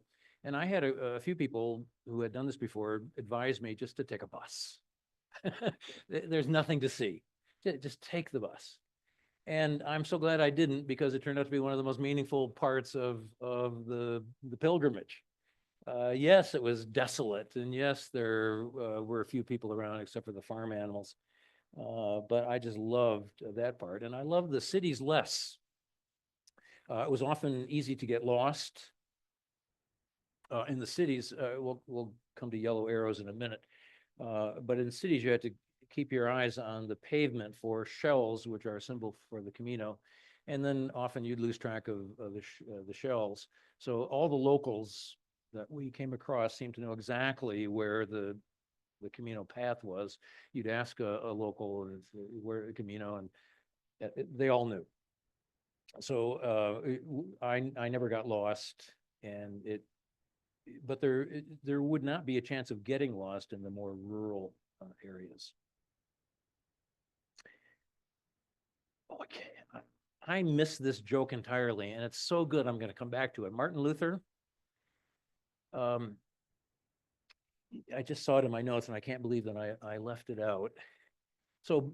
And I had a few people who had done this before advise me just to take a bus. There's nothing to see. Just take the bus. And I'm so glad I didn't, because it turned out to be one of the most meaningful parts of the pilgrimage. Yes, it was desolate. And yes, there were a few people around except for the farm animals. But I just loved that part. And I loved the cities less. It was often easy to get lost in the cities. We'll come to yellow arrows in a minute. But in cities, you had to keep your eyes on the pavement for shells, which are a symbol for the Camino. And then often you'd lose track of the shells. So all the locals that we came across seemed to know exactly where the Camino path was. You'd ask a local where the Camino, and they all knew. So I never got lost, and but there would not be a chance of getting lost in the more rural areas. Okay, I miss this joke entirely, and it's so good. I'm going to come back to it. Martin Luther. I just saw it in my notes, and I can't believe that I left it out. So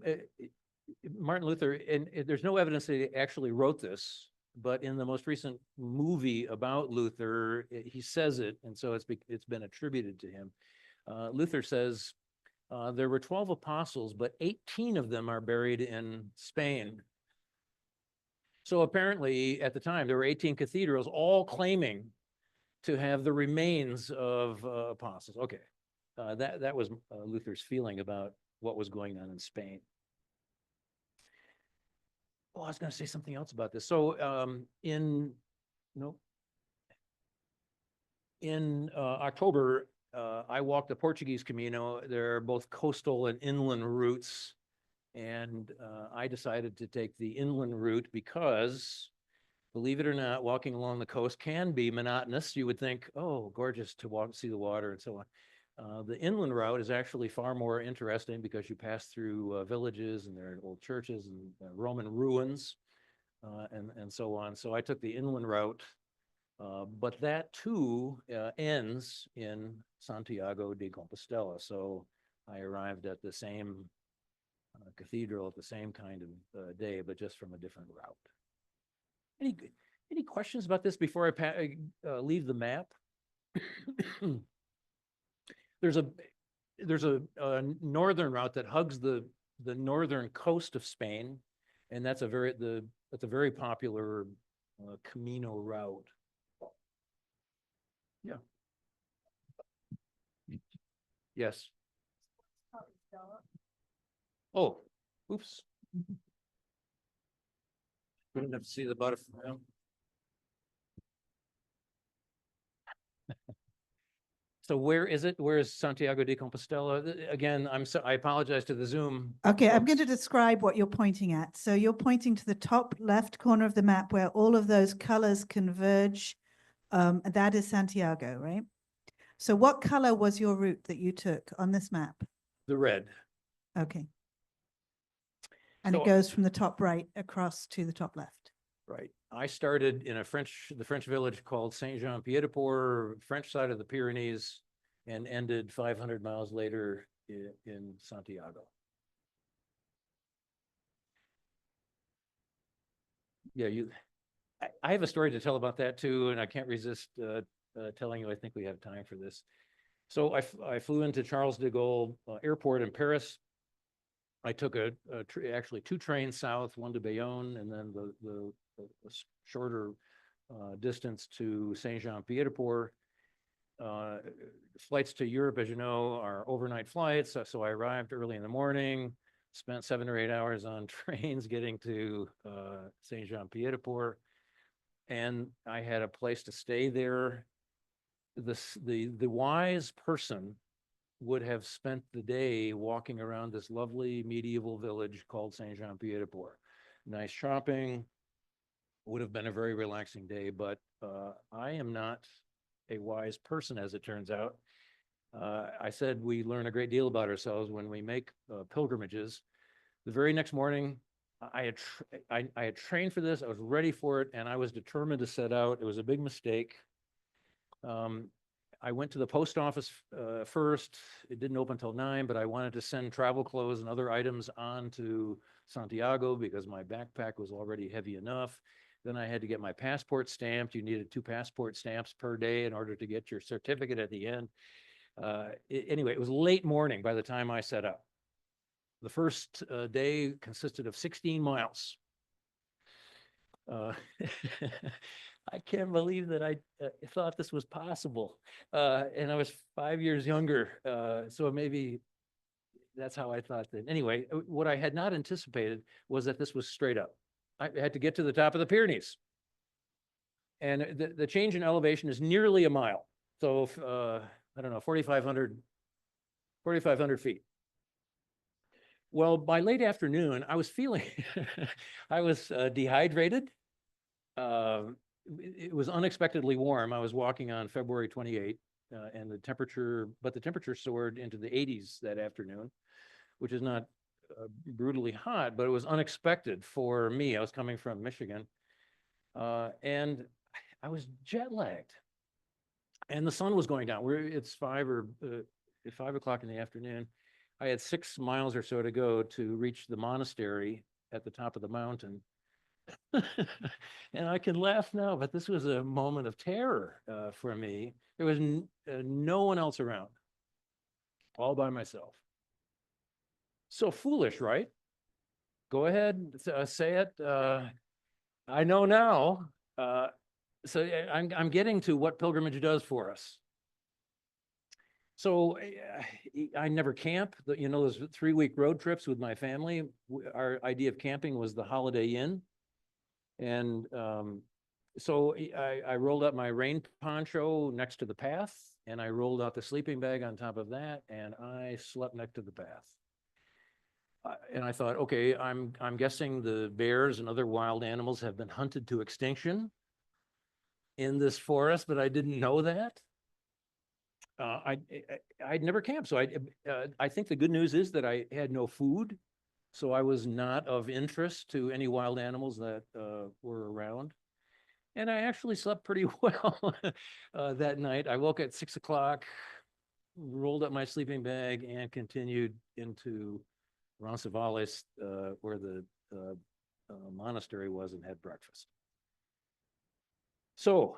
Martin Luther, and there's no evidence that he actually wrote this, but in the most recent movie about Luther, he says it, and so it's been attributed to him. Luther says there were 12 apostles, but 18 of them are buried in Spain. So apparently, at the time, there were 18 cathedrals, all claiming to have the remains of apostles. Okay, that was Luther's feeling about what was going on in Spain. Oh, I was going to say something else about this. So in October, I walked the Portuguese Camino. There are both coastal and inland routes. And I decided to take the inland route because, believe it or not, walking along the coast can be monotonous. You would think, oh, gorgeous to walk, see the water and so on. The inland route is actually far more interesting because you pass through villages, and there are old churches and Roman ruins and so on. So I took the inland route, but that too ends in Santiago de Compostela. So I arrived at the same cathedral at the same kind of day, but just from a different route. Any questions about this before I leave the map? There's a northern route that hugs the northern coast of Spain, and that's a very popular Camino route. Yeah. Yes. Oh, oops. We didn't have to see the butterfly. So where is it? Where is Santiago de Compostela? Again, I apologize to the Zoom. Okay, I'm going to folks. describe what you're pointing at. So you're pointing to the top left corner of the map where all of those colors converge. That is Santiago, right? So what color was your route that you took on this map? The red. Okay. And So- it goes from the top right across to the top left. Right. I started in the French village called Saint-Jean-Pied-de-Port, French side of the Pyrenees, and ended 500 miles later in Santiago. Yeah, I have a story to tell about that too, and I can't resist telling you. I think we have time for this. So I flew into Charles de Gaulle Airport in Paris. I took actually 2 trains south, one to Bayonne, and then the shorter distance to Saint-Jean-Pied-de-Port. Flights to Europe, as you know, are overnight flights. So I arrived early in the morning, spent 7 or 8 hours on trains getting to Saint-Jean-Pied-de-Port, and I had a place to stay there. The wise person would have spent the day walking around this lovely medieval village called Saint-Jean-Pied-de-Port. Nice shopping, would have been a very relaxing day, but I am not a wise person, as it turns out. I said we learn a great deal about ourselves when we make pilgrimages. The very next morning, I had trained for this, I was ready for it, and I was determined to set out. It was a big mistake. I went to the post office first. It didn't open until 9, but I wanted to send travel clothes and other items on to Santiago because my backpack was already heavy enough. Then I had to get my passport stamped. You needed 2 passport stamps per day in order to get your certificate at the end. Anyway, it was late morning by the time I set up. The first day consisted of 16 miles. I can't believe that I thought this was possible. And I was 5 years younger. So maybe that's how I thought that. Anyway, what I had not anticipated was that this was straight up. I had to get to the top of the Pyrenees. And the change in elevation is nearly a mile. So, I don't know, 4,500 feet. Well, by late afternoon, I was feeling, I was dehydrated. it was unexpectedly warm. I was walking on February 28th, and the temperature soared into the 80s that afternoon, which is not brutally hot, but it was unexpected for me. I was coming from Michigan, and I was jet lagged, and the sun was going down. It's 5 o'clock in the afternoon. I had 6 miles or so to go to reach the monastery at the top of the mountain. And I can laugh now, but this was a moment of terror for me. There was no one else around, all by myself. So foolish, right? Go ahead, say it. I know now. So I'm getting to what pilgrimage does for us. So I never camp. You know, those 3-week road trips with my family. Our idea of camping was the Holiday Inn. And so I rolled up my rain poncho next to the path, and I rolled out the sleeping bag on top of that, and I slept next to the path. And I thought, okay, I'm guessing the bears and other wild animals have been hunted to extinction in this forest, but I didn't know that. I'd never camped, so I think the good news is that I had no food, so I was not of interest to any wild animals that were around. And I actually slept pretty well that night. I woke at 6 o'clock, rolled up my sleeping bag, and continued into Roncesvalles, where the monastery was, and had breakfast. So,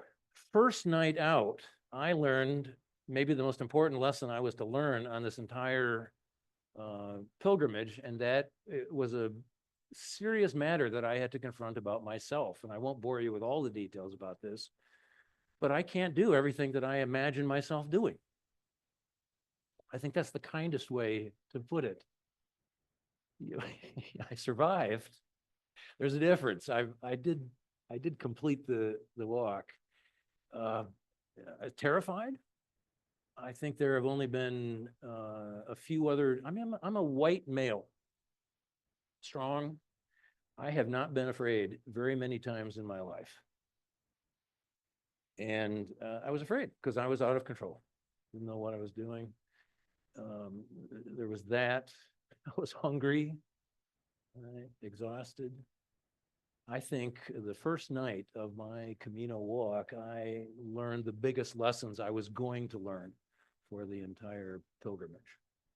first night out, I learned maybe the most important lesson I was to learn on this entire pilgrimage, and that it was a serious matter that I had to confront about myself. And I won't bore you with all the details about this, but I can't do everything that I imagine myself doing. I think that's the kindest way to put it. I survived. There's a difference. I did complete the walk. Terrified. I think there have only been a few other. I mean, I'm a white male, strong. I have not been afraid very many times in my life, and I was afraid because I was out of control. Didn't know what I was doing. There was that. I was hungry, exhausted. I think the first night of my Camino walk, I learned the biggest lessons I was going to learn for the entire pilgrimage.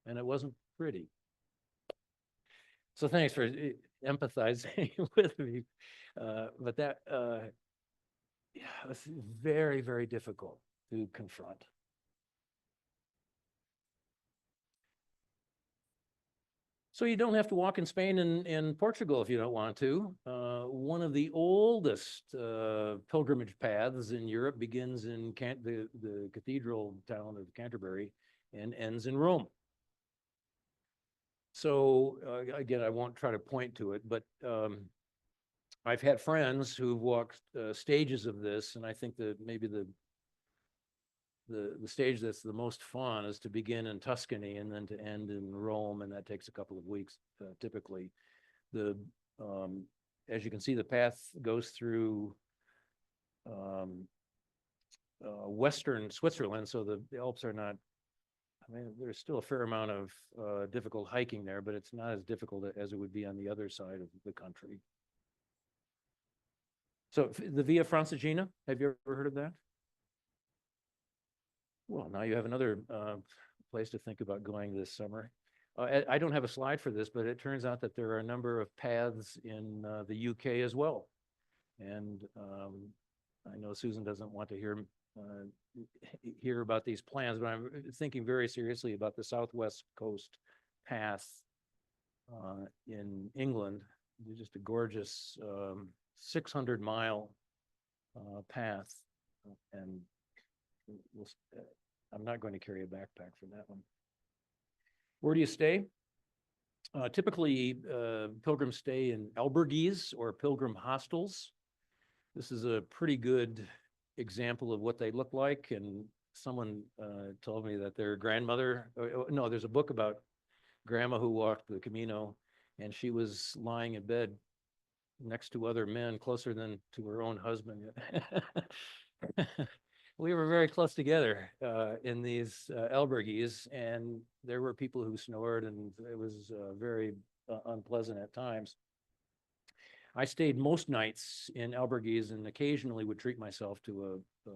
And it wasn't pretty. So thanks for empathizing with me. But that was very, very difficult to confront. So you don't have to walk in Spain and Portugal if you don't want to. One of the oldest pilgrimage paths in Europe begins in the cathedral town of Canterbury and ends in Rome. So again, I won't try to point to it, but I've had friends who've walked stages of this, and I think that maybe the stage that's the most fun is to begin in Tuscany and then to end in Rome, and that takes a couple of weeks typically. As you can see, the path goes through western Switzerland, so the Alps are not. I mean, there's still a fair amount of difficult hiking there, but it's not as difficult as it would be on the other side of the country. So the Via Francigena, have you ever heard of that? Well, now you have another place to think about going this summer. I don't have a slide for this, but it turns out that there are a number of paths in the UK as well. And I know Susan doesn't want to hear about these plans, but I'm thinking very seriously about the Southwest Coast path in England. It's just a gorgeous 600-mile path, and I'm not going to carry a backpack for that one. Where do you stay? Typically, pilgrims stay in albergues or pilgrim hostels. This is a pretty good example of what they look like. And someone told me that their grandmother, no, there's a book about grandma who walked the Camino, and she was lying in bed next to other men, closer than to her own husband. We were very close together in these albergues, and there were people who snored, and it was very unpleasant at times. I stayed most nights in albergues and occasionally would treat myself to a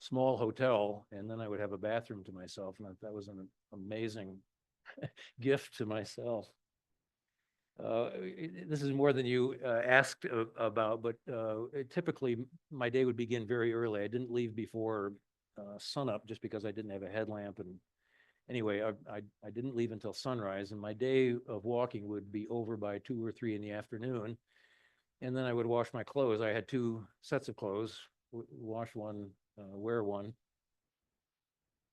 small hotel, and then I would have a bathroom to myself, and that was an amazing gift to myself. This is more than you asked about, but typically my day would begin very early. I didn't leave before sunup just because I didn't have a headlamp. And anyway, I didn't leave until sunrise, and my day of walking would be over by 2 or 3 in the afternoon. And then I would wash my clothes. I had 2 sets of clothes, wash one, wear one.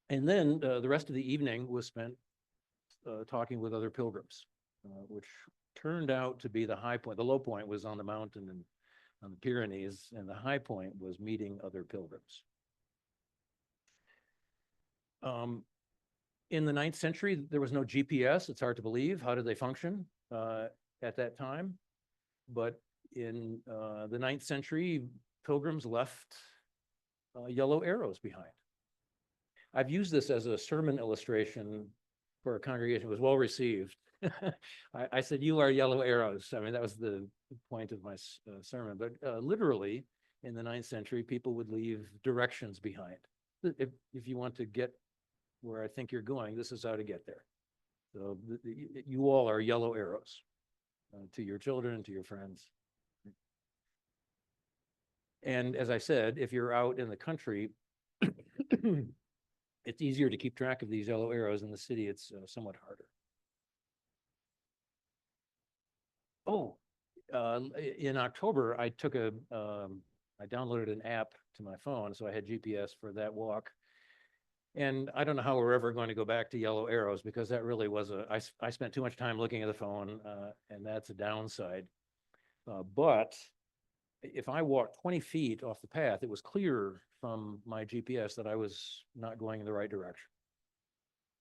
And then the rest of the evening was spent talking with other pilgrims, which turned out to be the high point. The low point was on the mountain and on the Pyrenees, and the high point was meeting other pilgrims. In the 9th century, there was no GPS. It's hard to believe. How did they function at that time? But in the 9th century, pilgrims left yellow arrows behind. I've used this as a sermon illustration for a congregation. It was well received. I said, "You are yellow arrows." I mean, that was the point of my sermon. But literally, in the 9th century, people would leave directions behind. If you want to get where I think you're going, this is how to get there. So you all are yellow arrows to your children, to your friends. And as I said, if you're out in the country, it's easier to keep track of these yellow arrows. In the city, it's somewhat harder. Oh, in October, I downloaded an app to my phone, so I had GPS for that walk. And I don't know how we're ever going to go back to yellow arrows, because that really was I spent too much time looking at the phone, and that's a downside. But if I walked 20 feet off the path, it was clear from my GPS that I was not going in the right direction.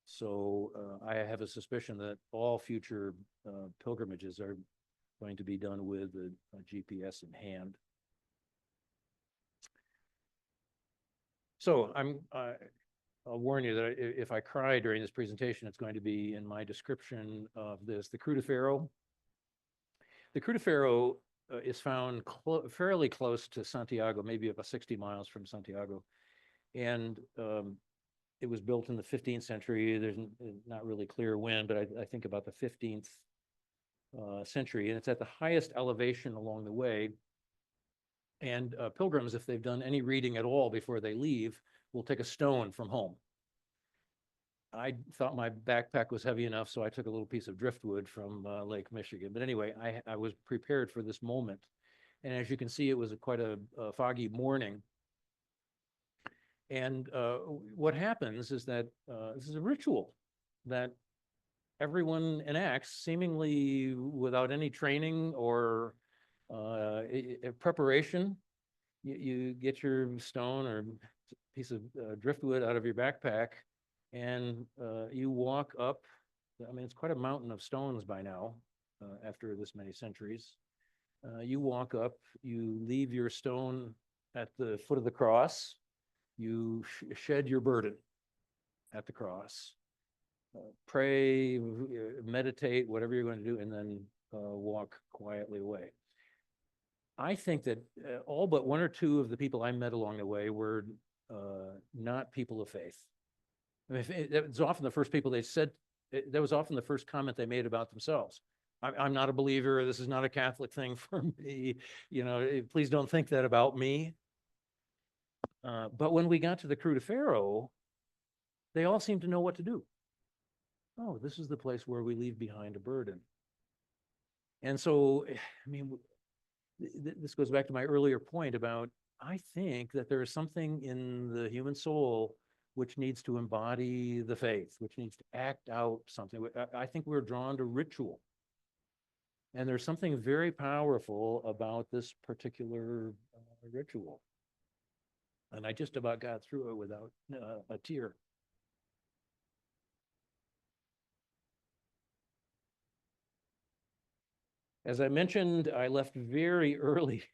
So I have a suspicion that all future pilgrimages are going to be done with a GPS in hand. So I'll warn you that if I cry during this presentation, it's going to be in my description of this. The Cru de Ferro. The Cru de Ferro is found fairly close to Santiago, maybe about 60 miles from Santiago. And it was built in the 15th century. There's not really clear when, but I think about the 15th century. And it's at the highest elevation along the way. And pilgrims, if they've done any reading at all before they leave, will take a stone from home. I thought my backpack was heavy enough, so I took a little piece of driftwood from Lake Michigan. But anyway, I was prepared for this moment. And as you can see, it was quite a foggy morning. And what happens is that this is a ritual that everyone enacts, seemingly without any training or preparation. You get your stone or piece of driftwood out of your backpack, and you walk up. I mean, it's quite a mountain of stones by now, after this many centuries. You walk up, you leave your stone at the foot of the cross, you shed your burden at the cross, pray, meditate, whatever you're going to do, and then walk quietly away. I think that all but 1 or 2 of the people I met along the way were not people of faith. I mean, it was often the first people they said, that was often the first comment they made about themselves. I'm not a believer. This is not a Catholic thing for me. You know, please don't think that about me. But when we got to the Cru de Ferro, they all seemed to know what to do. Oh, this is the place where we leave behind a burden. And so, I mean, this goes back to my earlier point about, I think that there is something in the human soul which needs to embody the faith, which needs to act out something. I think we're drawn to ritual. And there's something very powerful about this particular ritual. And I just about got through it without a tear. As I mentioned, I left very early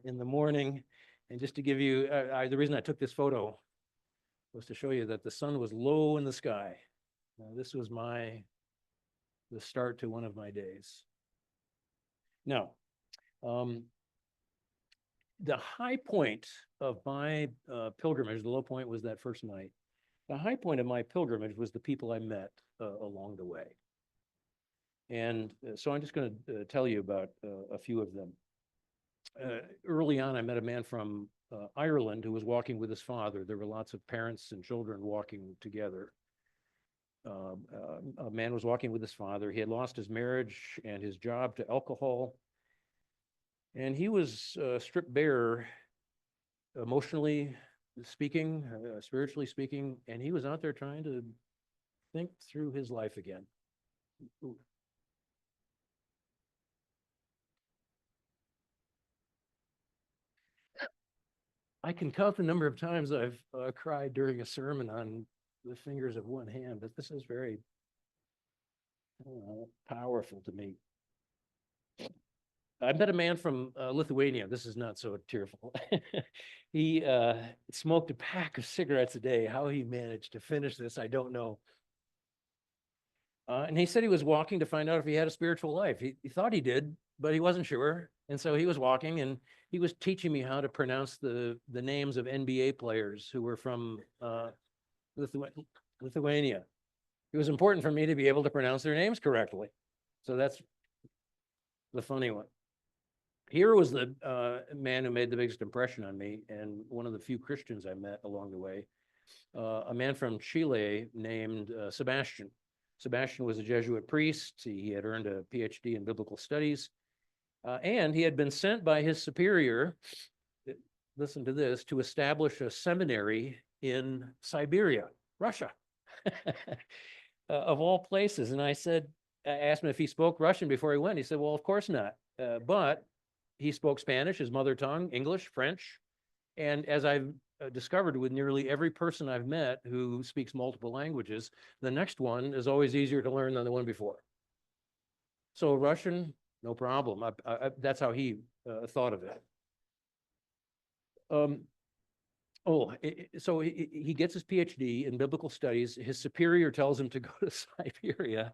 in the morning. And just to give you, the reason I took this photo was to show you that the sun was low in the sky. This was the start to one of my days. Now, the high point of my pilgrimage, the low point was that first night. The high point of my pilgrimage was the people I met along the way. And so I'm just going to tell you about a few of them. Early on, I met a man from Ireland who was walking with his father. There were lots of parents and children walking together. A man was walking with his father. He had lost his marriage and his job to alcohol. And he was stripped bare, emotionally speaking, spiritually speaking, and he was out there trying to think through his life again. Ooh. I can count the number of times I've cried during a sermon on the fingers of one hand, but this is very powerful to me. I met a man from Lithuania. This is not so tearful. He smoked a pack of cigarettes a day. How he managed to finish this, I don't know. And he said he was walking to find out if he had a spiritual life. He thought he did, but he wasn't sure. And so he was walking and he was teaching me how to pronounce the names of NBA players who were from Lithuania. It was important for me to be able to pronounce their names correctly. So that's the funny one. Here was the man who made the biggest impression on me, and one of the few Christians I met along the way, a man from Chile named Sebastian. Sebastian was a Jesuit priest. He had earned a PhD in biblical studies, and he had been sent by his superior, listen to this, to establish a seminary in Siberia, Russia, of all places. And I asked him if he spoke Russian before he went. He said, well, of course not, but he spoke Spanish, his mother tongue, English, French. And as I've discovered with nearly every person I've met who speaks multiple languages, the next one is always easier to learn than the one before. So Russian, no problem. That's how he thought of it. So he gets his PhD in biblical studies. His superior tells him to go to Siberia.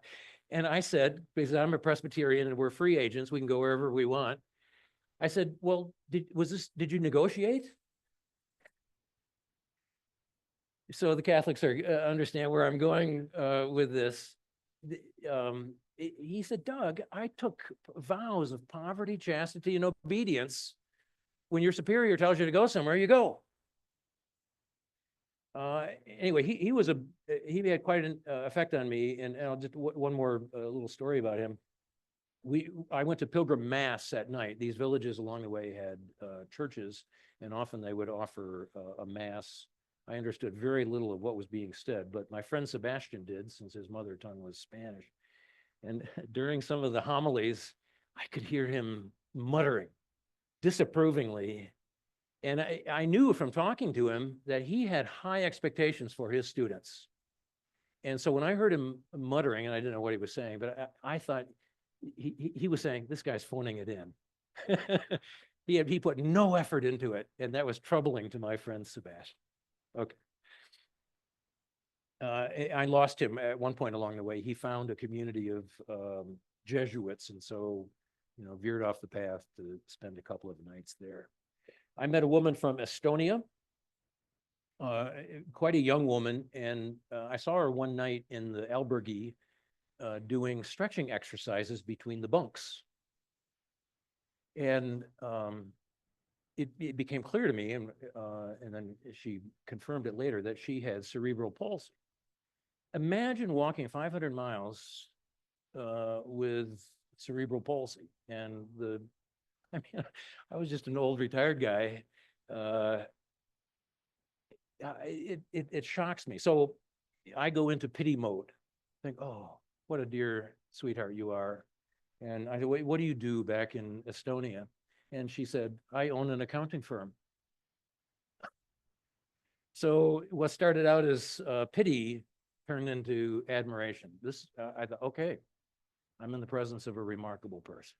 And I said, because I'm a Presbyterian and we're free agents, we can go wherever we want. I said, well, did you negotiate? So the Catholics understand where I'm going with this. He said, Doug, I took vows of poverty, chastity, and obedience. When your superior tells you to go somewhere, you go. Anyway, he had quite an effect on me, and I'll just one more little story about him. I went to Pilgrim Mass at night. These villages along the way had churches, and often they would offer a mass. I understood very little of what was being said, but my friend Sebastian did, since his mother tongue was Spanish. And during some of the homilies, I could hear him muttering disapprovingly. And I knew from talking to him that he had high expectations for his students. And so when I heard him muttering, and I didn't know what he was saying, but I thought he was saying, this guy's phoning it in. He put no effort into it, and that was troubling to my friend Sebastian. Okay. I lost him at one point along the way. He found a community of Jesuits, and so, veered off the path to spend a couple of nights there. I met a woman from Estonia, quite a young woman, and I saw her one night in the albergue doing stretching exercises between the bunks. And it became clear to me, and then she confirmed it later, that she had cerebral palsy. Imagine walking 500 miles with cerebral palsy. And I was just an old retired guy. It shocks me. So I go into pity mode, think, oh, what a dear sweetheart you are. And I said, wait, what do you do back in Estonia? And she said, I own an accounting firm. So what started out as pity turned into admiration. I thought, okay, I'm in the presence of a remarkable person.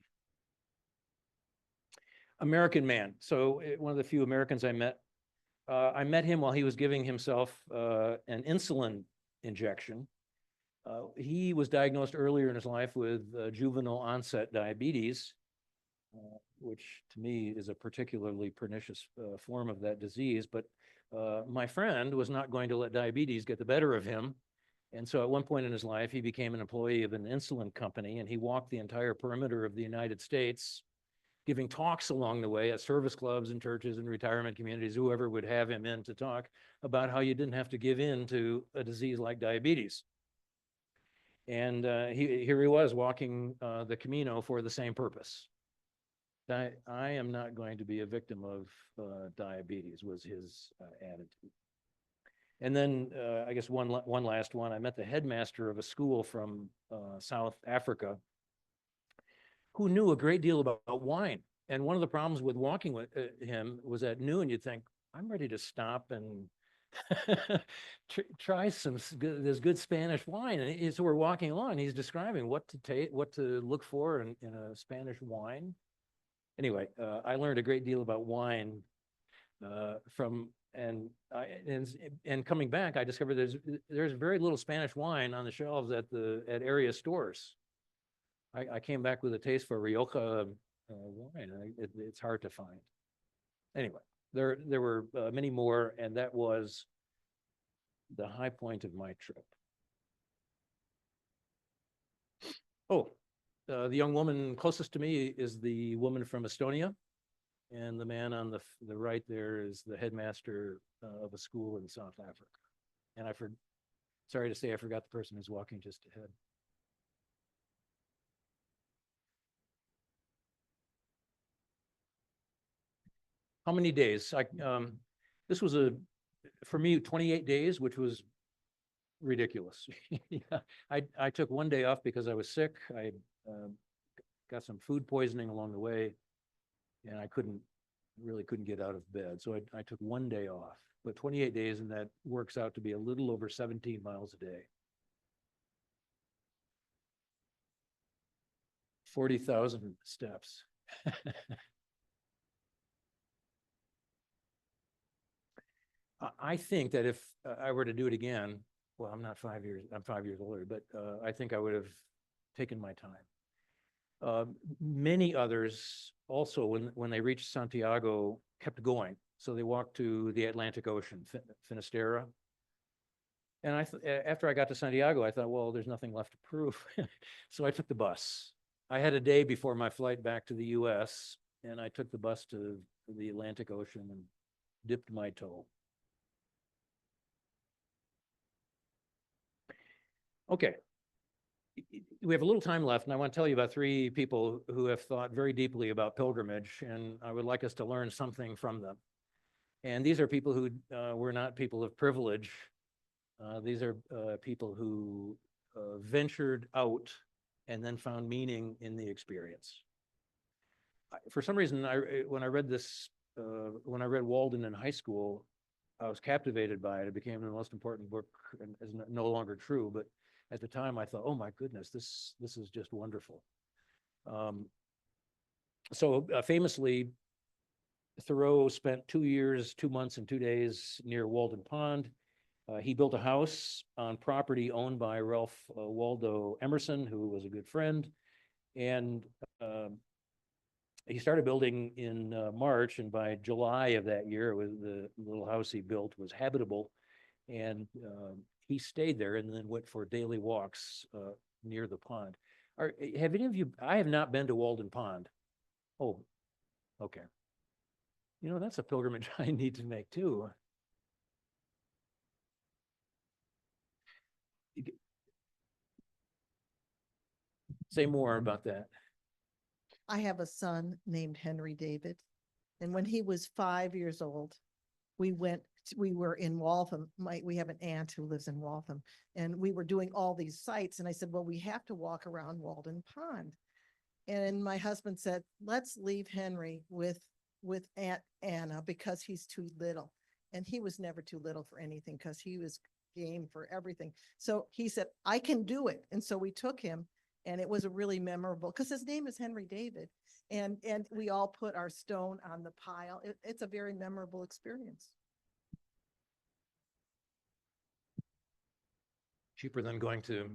American man. So one of the few Americans I met. I met him while he was giving himself an insulin injection. He was diagnosed earlier in his life with juvenile onset diabetes, which to me is a particularly pernicious form of that disease. But my friend was not going to let diabetes get the better of him. And so at one point in his life, he became an employee of an insulin company, and he walked the entire perimeter of the United States, giving talks along the way at service clubs and churches and retirement communities, whoever would have him in to talk about how you didn't have to give in to a disease like diabetes. And here he was walking the Camino for the same purpose. I am not going to be a victim of diabetes, was his attitude. And then I guess one last one, I met the headmaster of a school from South Africa who knew a great deal about wine. And one of the problems with walking with him was at noon, you'd think, I'm ready to stop and try this good Spanish wine. And so we're walking along, he's describing what to look for in a Spanish wine. Anyway, I learned a great deal about wine from, and coming back, I discovered there's very little Spanish wine on the shelves at area stores. I came back with a taste for Rioja wine. It's hard to find. Anyway, there were many more, and that was the high point of my trip. Oh, the young woman closest to me is the woman from Estonia, and the man on the right there is the headmaster of a school in South Africa. And sorry to say, I forgot the person who's walking just ahead. How many days? This was for me, 28 days, which was ridiculous. Yeah, I took one day off because I was sick. I got some food poisoning along the way, and I really couldn't get out of bed. So I took one day off, but 28 days, and that works out to be a little over 17 miles a day. 40,000 steps. I think that if I were to do it again, well, I'm 5 years older, but I think I would have taken my time. Many others also, when they reached Santiago, kept going. So they walked to the Atlantic Ocean, Finisterre. And after I got to Santiago, I thought, well, there's nothing left to prove. So I took the bus. I had a day before my flight back to the US, and I took the bus to the Atlantic Ocean and dipped my toe. Okay. We have a little time left, and I want to tell you about 3 people who have thought very deeply about pilgrimage, and I would like us to learn something from them. And these are people who were not people of privilege. These are people who ventured out and then found meaning in the experience. For some reason, when I read Walden in high school, I was captivated by it. It became the most important book, and is no longer true, but at the time I thought, oh my goodness, this is just wonderful. So famously, Thoreau spent 2 years, 2 months, and 2 days near Walden Pond. He built a house on property owned by Ralph Waldo Emerson, who was a good friend. And he started building in March, and by July of that year, the little house he built was habitable. And he stayed there and then went for daily walks near the pond. Have any of you, I have not been to Walden Pond. Oh, okay. You know, that's a pilgrimage I need to make too. Say more about that. I have a son named Henry David. And when he was 5 years old, we were in Waltham. We have an aunt who lives in Waltham, and we were doing all these sites. And I said, well, we have to walk around Walden Pond. And my husband said, let's leave Henry with Aunt Anna because he's too little. And he was never too little for anything because he was game for everything. So he said, I can do it. And so we took him, And it was a really memorable, because his name is Henry David. And we all put our stone on the pile. It's a very memorable experience. Cheaper than going to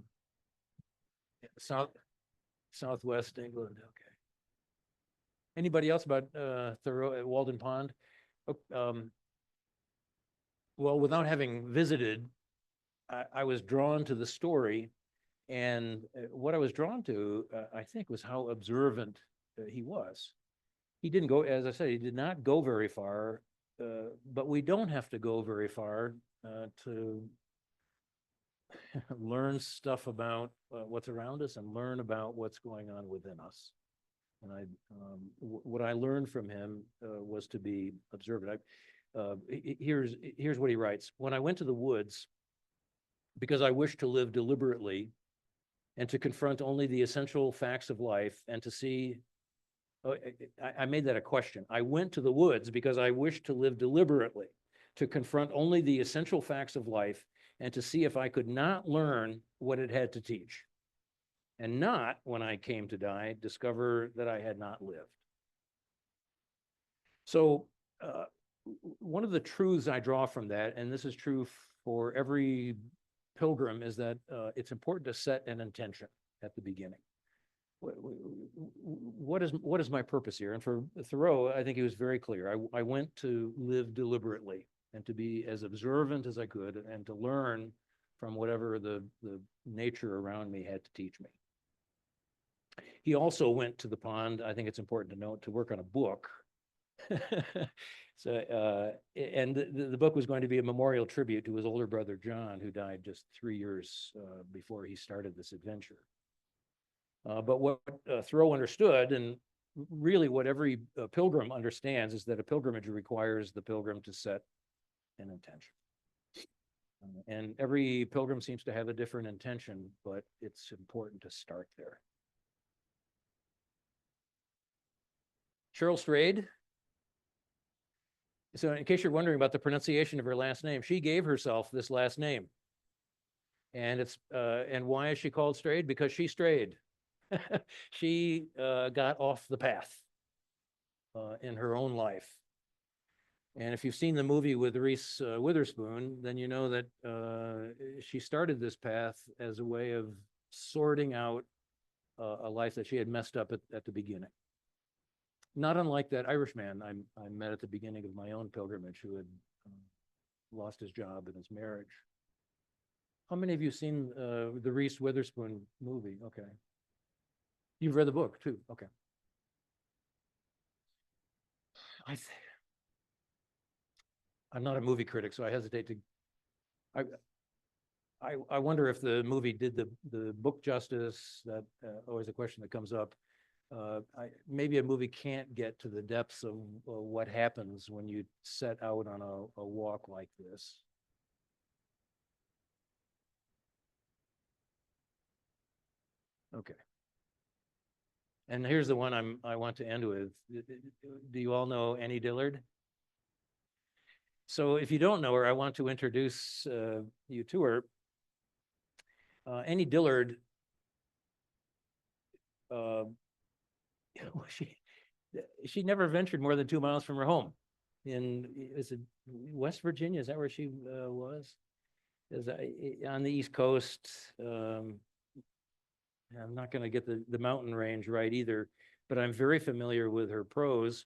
Southwest England, okay. Anybody else about Thoreau at Walden Pond? Well, without having visited, I was drawn to the story, and what I was drawn to, I think, was how observant he was. He didn't go, as I said, he did not go very far, but we don't have to go very far to learn stuff about what's around us and learn about what's going on within us. And what I learned from him was to be observant. Here's what he writes. When I went to the woods, because I wished to live deliberately and to confront only the essential facts of life and to see, I made that a question. I went to the woods because I wished to live deliberately, to confront only the essential facts of life and to see if I could not learn what it had to teach, and not, when I came to die, discover that I had not lived. So one of the truths I draw from that, and this is true for every pilgrim, is that it's important to set an intention at the beginning. What is my purpose here? And for Thoreau, I think he was very clear. I went to live deliberately and to be as observant as I could and to learn from whatever the nature around me had to teach me. He also went to the pond, I think it's important to note, to work on a book. So, and the book was going to be a memorial tribute to his older brother, John, who died just 3 years before he started this adventure. But what Thoreau understood, and really what every pilgrim understands, is that a pilgrimage requires the pilgrim to set an intention. And every pilgrim seems to have a different intention, but it's important to start there. Cheryl Strayed. So in case you're wondering about the pronunciation of her last name, she gave herself this last name. And it's and why is she called Strayed? Because she strayed. She got off the path in her own life. And if you've seen the movie with Reese Witherspoon, then you know that she started this path as a way of sorting out a life that she had messed up at the beginning. Not unlike that Irishman I met at the beginning of my own pilgrimage, who had lost his job and his marriage. How many of you seen the Reese Witherspoon movie? Okay. You've read the book too. Okay. I'm not a movie critic, so I hesitate to. I wonder if the movie did the book justice. That always a question that comes up. Maybe a movie can't get to the depths of what happens when you set out on a walk like this. Okay. And here's the one I want to end with. Do you all know Annie Dillard? So if you don't know her, I want to introduce you to her. Annie Dillard, she never ventured more than 2 miles from her home. Is it West Virginia? Is that where she was? On the East Coast. I'm not going to get the mountain range right either, but I'm very familiar with her prose.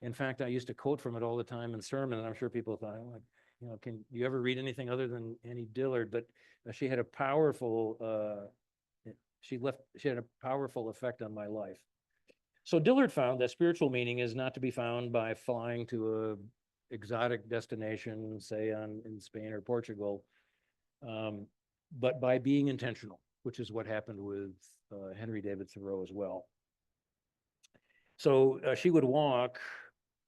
In fact, I used to quote from it all the time in sermon, and I'm sure people thought, oh, can you ever read anything other than Annie Dillard? But she had a powerful, she had a powerful effect on my life. So Dillard found that spiritual meaning is not to be found by flying to a exotic destination, say in Spain or Portugal, but by being intentional, which is what happened with Henry David Thoreau as well. So she would walk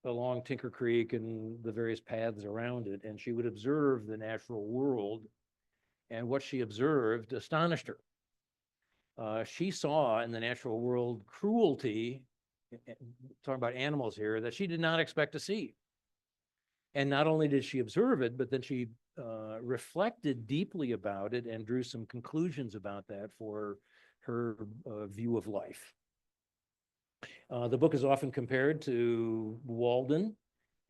along Tinker Creek and the various paths around it, and she would observe the natural world, and what she observed astonished her. She saw in the natural world cruelty, talking about animals here, that she did not expect to see. And not only did she observe it, but then she reflected deeply about it and drew some conclusions about that for her view of life. The book is often compared to Walden,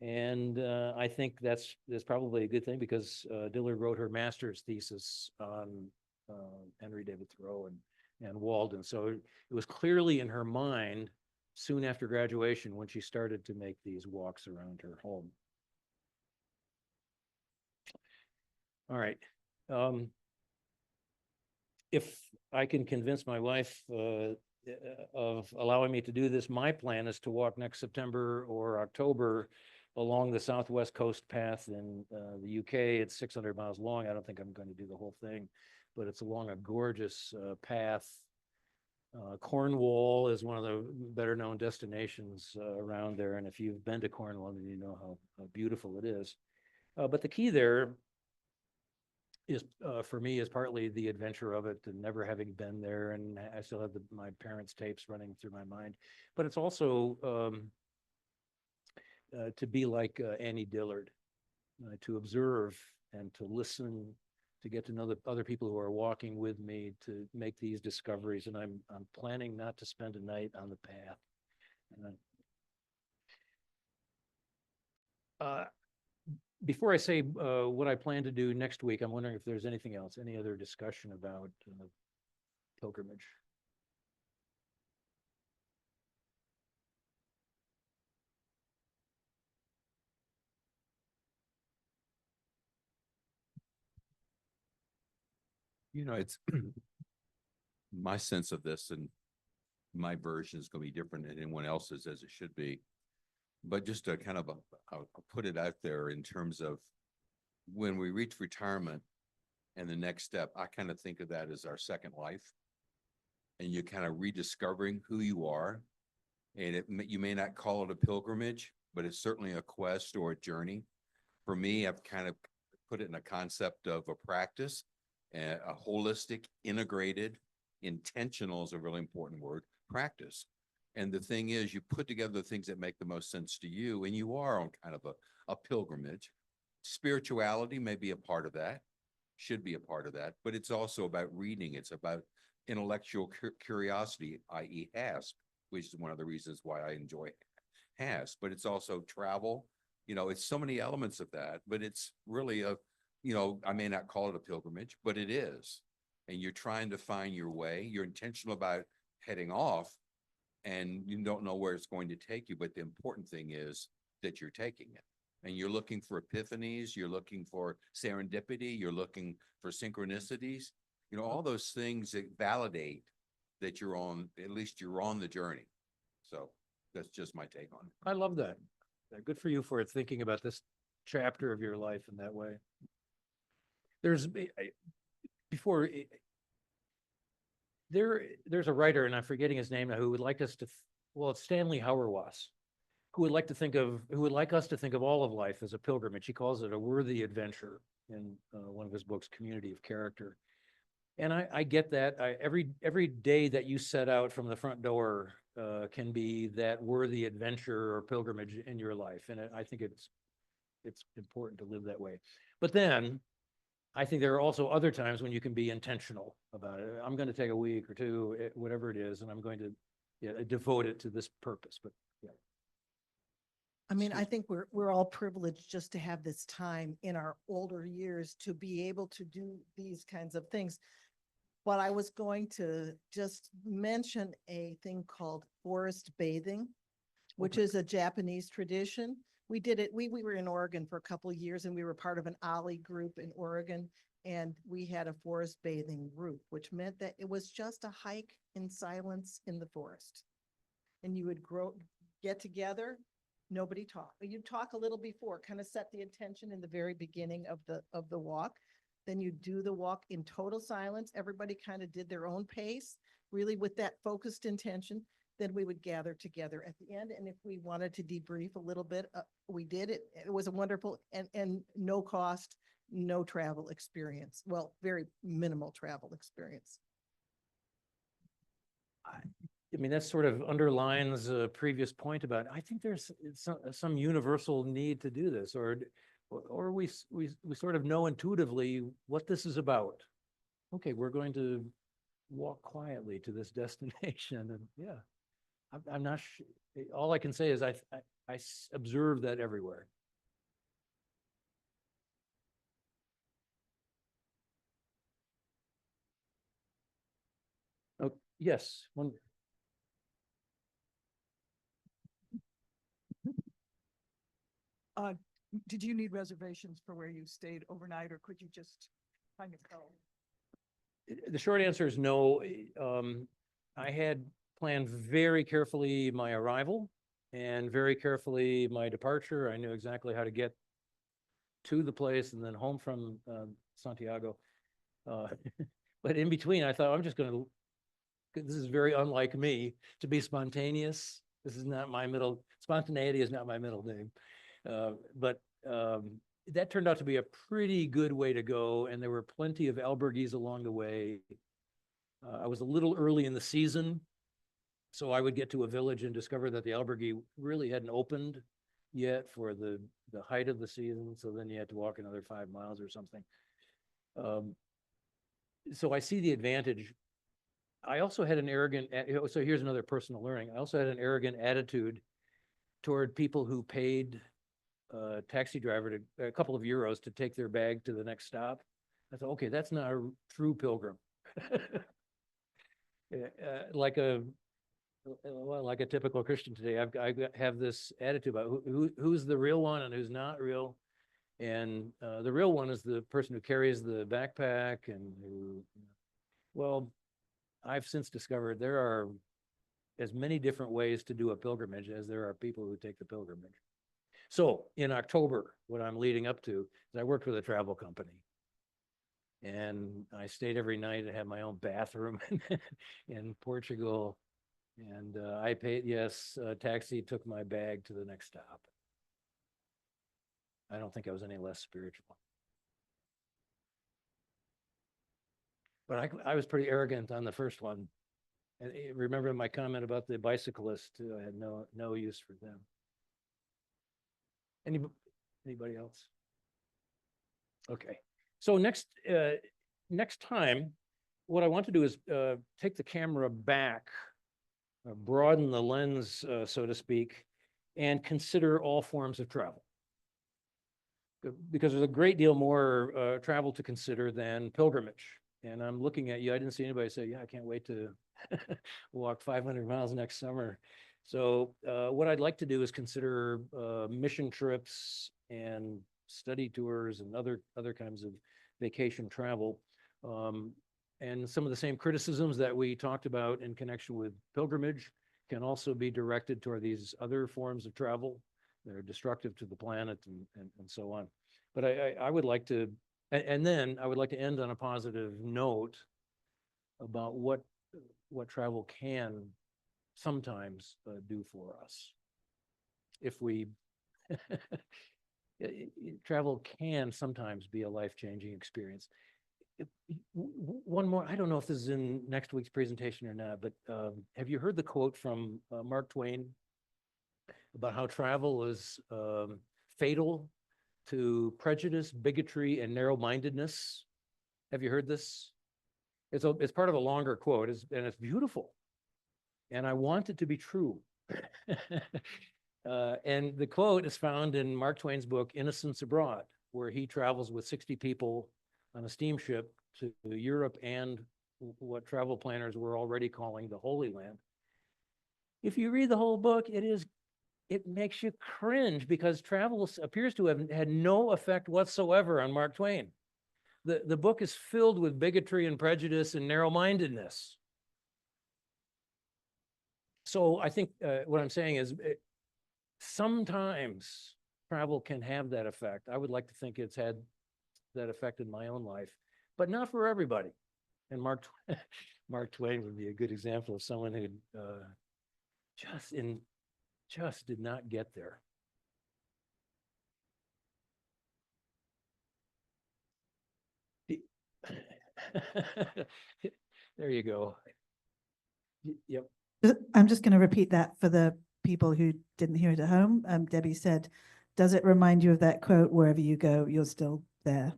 and I think that's probably a good thing because Dillard wrote her master's thesis on Henry David Thoreau and Walden. So it was clearly in her mind soon after graduation when she started to make these walks around her home. All right. If I can convince my wife of allowing me to do this, my plan is to walk next September or October along the Southwest Coast Path in the UK. It's 600 miles long. I don't think I'm going to do the whole thing, but it's along a gorgeous path. Cornwall is one of the better known destinations around there. And if you've been to Cornwall, then you know how beautiful it is. But the key there is for me is partly the adventure of it and never having been there. And I still have my parents' tapes running through my mind, but it's also to be like Annie Dillard, to observe and to listen, to get to know the other people who are walking with me, to make these discoveries. And I'm planning not to spend a night on the path. Before I say what I plan to do next week, I'm wondering if there's anything else, any other discussion about pilgrimage. You know, it's my sense of this, and my version is going to be different than anyone else's, as it should be. But just to kind of I'll put it out there in terms of when we reach retirement and the next step, I kind of think of that as our second life. And you're kind of rediscovering who you are. And you may not call it a pilgrimage, but it's certainly a quest or a journey. For me, I've kind of put it in a concept of a practice, a holistic, integrated, intentional is a really important word, practice. And the thing is, you put together the things that make the most sense to you, and you are on kind of a pilgrimage. Spirituality may be a part of that, should be a part of that, but it's also about reading. It's about intellectual curiosity, i.e. HASP, which is one of the reasons why I enjoy HASP, but it's also travel. You know, it's so many elements of that, but it's really I may not call it a pilgrimage, but it is. And you're trying to find your way. You're intentional about heading off, and you don't know where it's going to take you. But the important thing is that you're taking it. And you're looking for epiphanies. You're looking for serendipity. You're looking for synchronicities. You know, all those things that validate that at least you're on the journey. So that's just my take on it. I love that. Good for you for thinking about this chapter of your life in that way. There's a writer, and I'm forgetting his name now, who would like us to, it's Stanley Hauerwas, who would like us to think of all of life as a pilgrimage. He calls it a worthy adventure in one of his books, Community of Character. And I get that. Every day that you set out from the front door can be that worthy adventure or pilgrimage in your life. And I think it's important to live that way. But then I think there are also other times when you can be intentional about it. I'm going to take a week or two, whatever it is, and I'm going to devote it to this purpose. But yeah. I mean, I think we're all privileged just to have this time in our older years to be able to do these kinds of things. But I was going to just mention a thing called forest bathing, which is a Japanese tradition. We did it. We were in Oregon for a couple of years, and we were part of an OLLI group in Oregon, and we had a forest bathing group, which meant that it was just a hike in silence in the forest. And you would get together, nobody talked. You'd talk a little before, kind of set the intention in the very beginning of the walk. Then you do the walk in total silence. Everybody kind of did their own pace, really with that focused intention. Then we would gather together at the end. And if we wanted to debrief a little bit, we did it. It was a wonderful and no cost, no travel experience. Well, very minimal travel experience. I mean, that sort of underlines a previous point about, I think there's some universal need to do this, or we sort of know intuitively what this is about. Okay, we're going to walk quietly to this destination. And yeah, I'm not, all I can say is I observe that everywhere. Oh, yes, one. Did you need reservations for where you stayed overnight, or could you just kind of go? The short answer is no. I had planned very carefully my arrival and very carefully my departure. I knew exactly how to get to the place and then home from Santiago. But in between, I thought, I'm just going to, this is very unlike me to be spontaneous. This is not my spontaneity is not my middle name. But that turned out to be a pretty good way to go. And there were plenty of albergues along the way. I was a little early in the season, so I would get to a village and discover that the albergue really hadn't opened yet for the height of the season. So then you had to walk another 5 miles or something. So I see the advantage. I also had an arrogant, so here's another personal learning. I also had an arrogant attitude toward people who paid a taxi driver a couple of euros to take their bag to the next stop. I thought, okay, that's not a true pilgrim. Like a typical Christian today, I have this attitude about who's the real one and who's not real. And the real one is the person who carries the backpack and who, well, I've since discovered there are as many different ways to do a pilgrimage as there are people who take the pilgrimage. So in October, what I'm leading up to is I worked with a travel company. And I stayed every night. I had my own bathroom in Portugal. And I paid, yes, a taxi took my bag to the next stop. I don't think I was any less spiritual. But I was pretty arrogant on the first one. And remember my comment about the bicyclist, I had no use for them. Anybody else? Okay. So next time, what I want to do is take the camera back, broaden the lens, so to speak, and consider all forms of travel. Because there's a great deal more travel to consider than pilgrimage. And I'm looking at you, I didn't see anybody say, yeah, I can't wait to walk 500 miles next summer. So what I'd like to do is consider mission trips and study tours and other kinds of vacation travel. And some of the same criticisms that we talked about in connection with pilgrimage can also be directed toward these other forms of travel that are destructive to the planet and so on. But I would like to, and then I would like to end on a positive note about what travel can sometimes do for us. If we, travel can sometimes be a life-changing experience. One more, I don't know if this is in next week's presentation or not, but have you heard the quote from Mark Twain about how travel is fatal to prejudice, bigotry, and narrow-mindedness? Have you heard this? It's part of a longer quote, and it's beautiful. And I want it to be true. And the quote is found in Mark Twain's book, Innocents Abroad, where he travels with 60 people on a steamship to Europe and what travel planners were already calling the Holy Land. If you read the whole book, it makes you cringe because travel appears to have had no effect whatsoever on Mark Twain. The book is filled with bigotry and prejudice and narrow-mindedness. So I think what I'm saying is sometimes travel can have that effect. I would like to think it's had that effect in my own life, but not for everybody. And Mark Twain would be a good example of someone who just did not get there. There you go. Yep. I'm just going to repeat that for the people who didn't hear it at home. Debbie said, does it remind you of that quote, wherever you go, you're still there?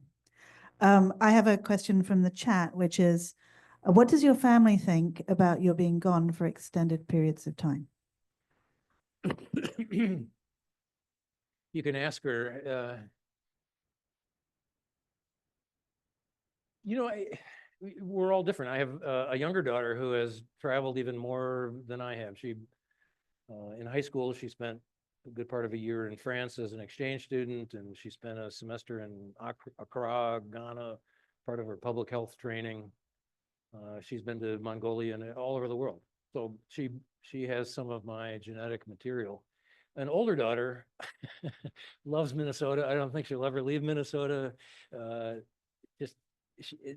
I have a question from the chat, which is, What does your family think about your being gone for extended periods of time? You can ask her, we're all different. I have a younger daughter who has traveled even more than I have. She, in high school, she spent a good part of a year in France as an exchange student, and she spent a semester in Accra, Ghana, part of her public health training. She's been to Mongolia and all over the world. So she has some of my genetic material. An older daughter loves Minnesota. I don't think she'll ever leave Minnesota. Just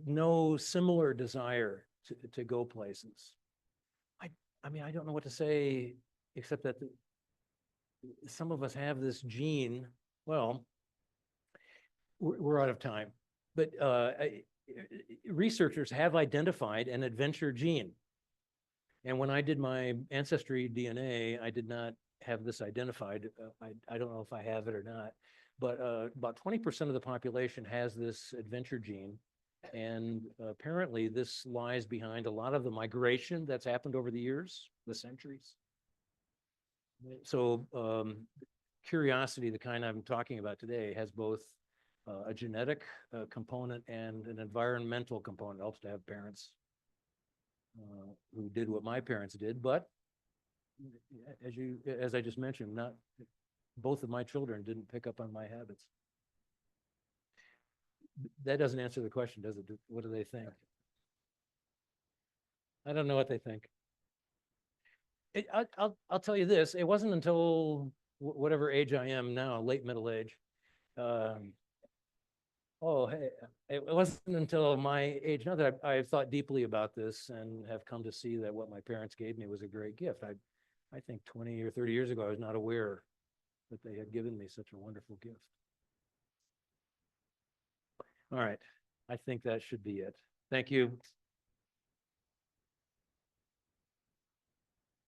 no similar desire to go places. I mean, I don't know what to say, except that some of us have this gene. Well, we're out of time, but researchers have identified an adventure gene. And when I did my ancestry DNA, I did not have this identified. I don't know if I have it or not, but about 20% of the population has this adventure gene. And apparently this lies behind a lot of the migration that's happened over the years, the centuries. So curiosity, the kind I'm talking about today, has both a genetic component and an environmental component. It helps to have parents who did what my parents did, but as I just mentioned, not both of my children didn't pick up on my habits. That doesn't answer the question, does it? What do they think? I don't know what they think. I'll tell you this, it wasn't until whatever age I am now, late middle age. It wasn't until my age now that I've thought deeply about this and have come to see that what my parents gave me was a great gift. I think 20 or 30 years ago, I was not aware that they had given me such a wonderful gift. All right, I think that should be it. Thank you.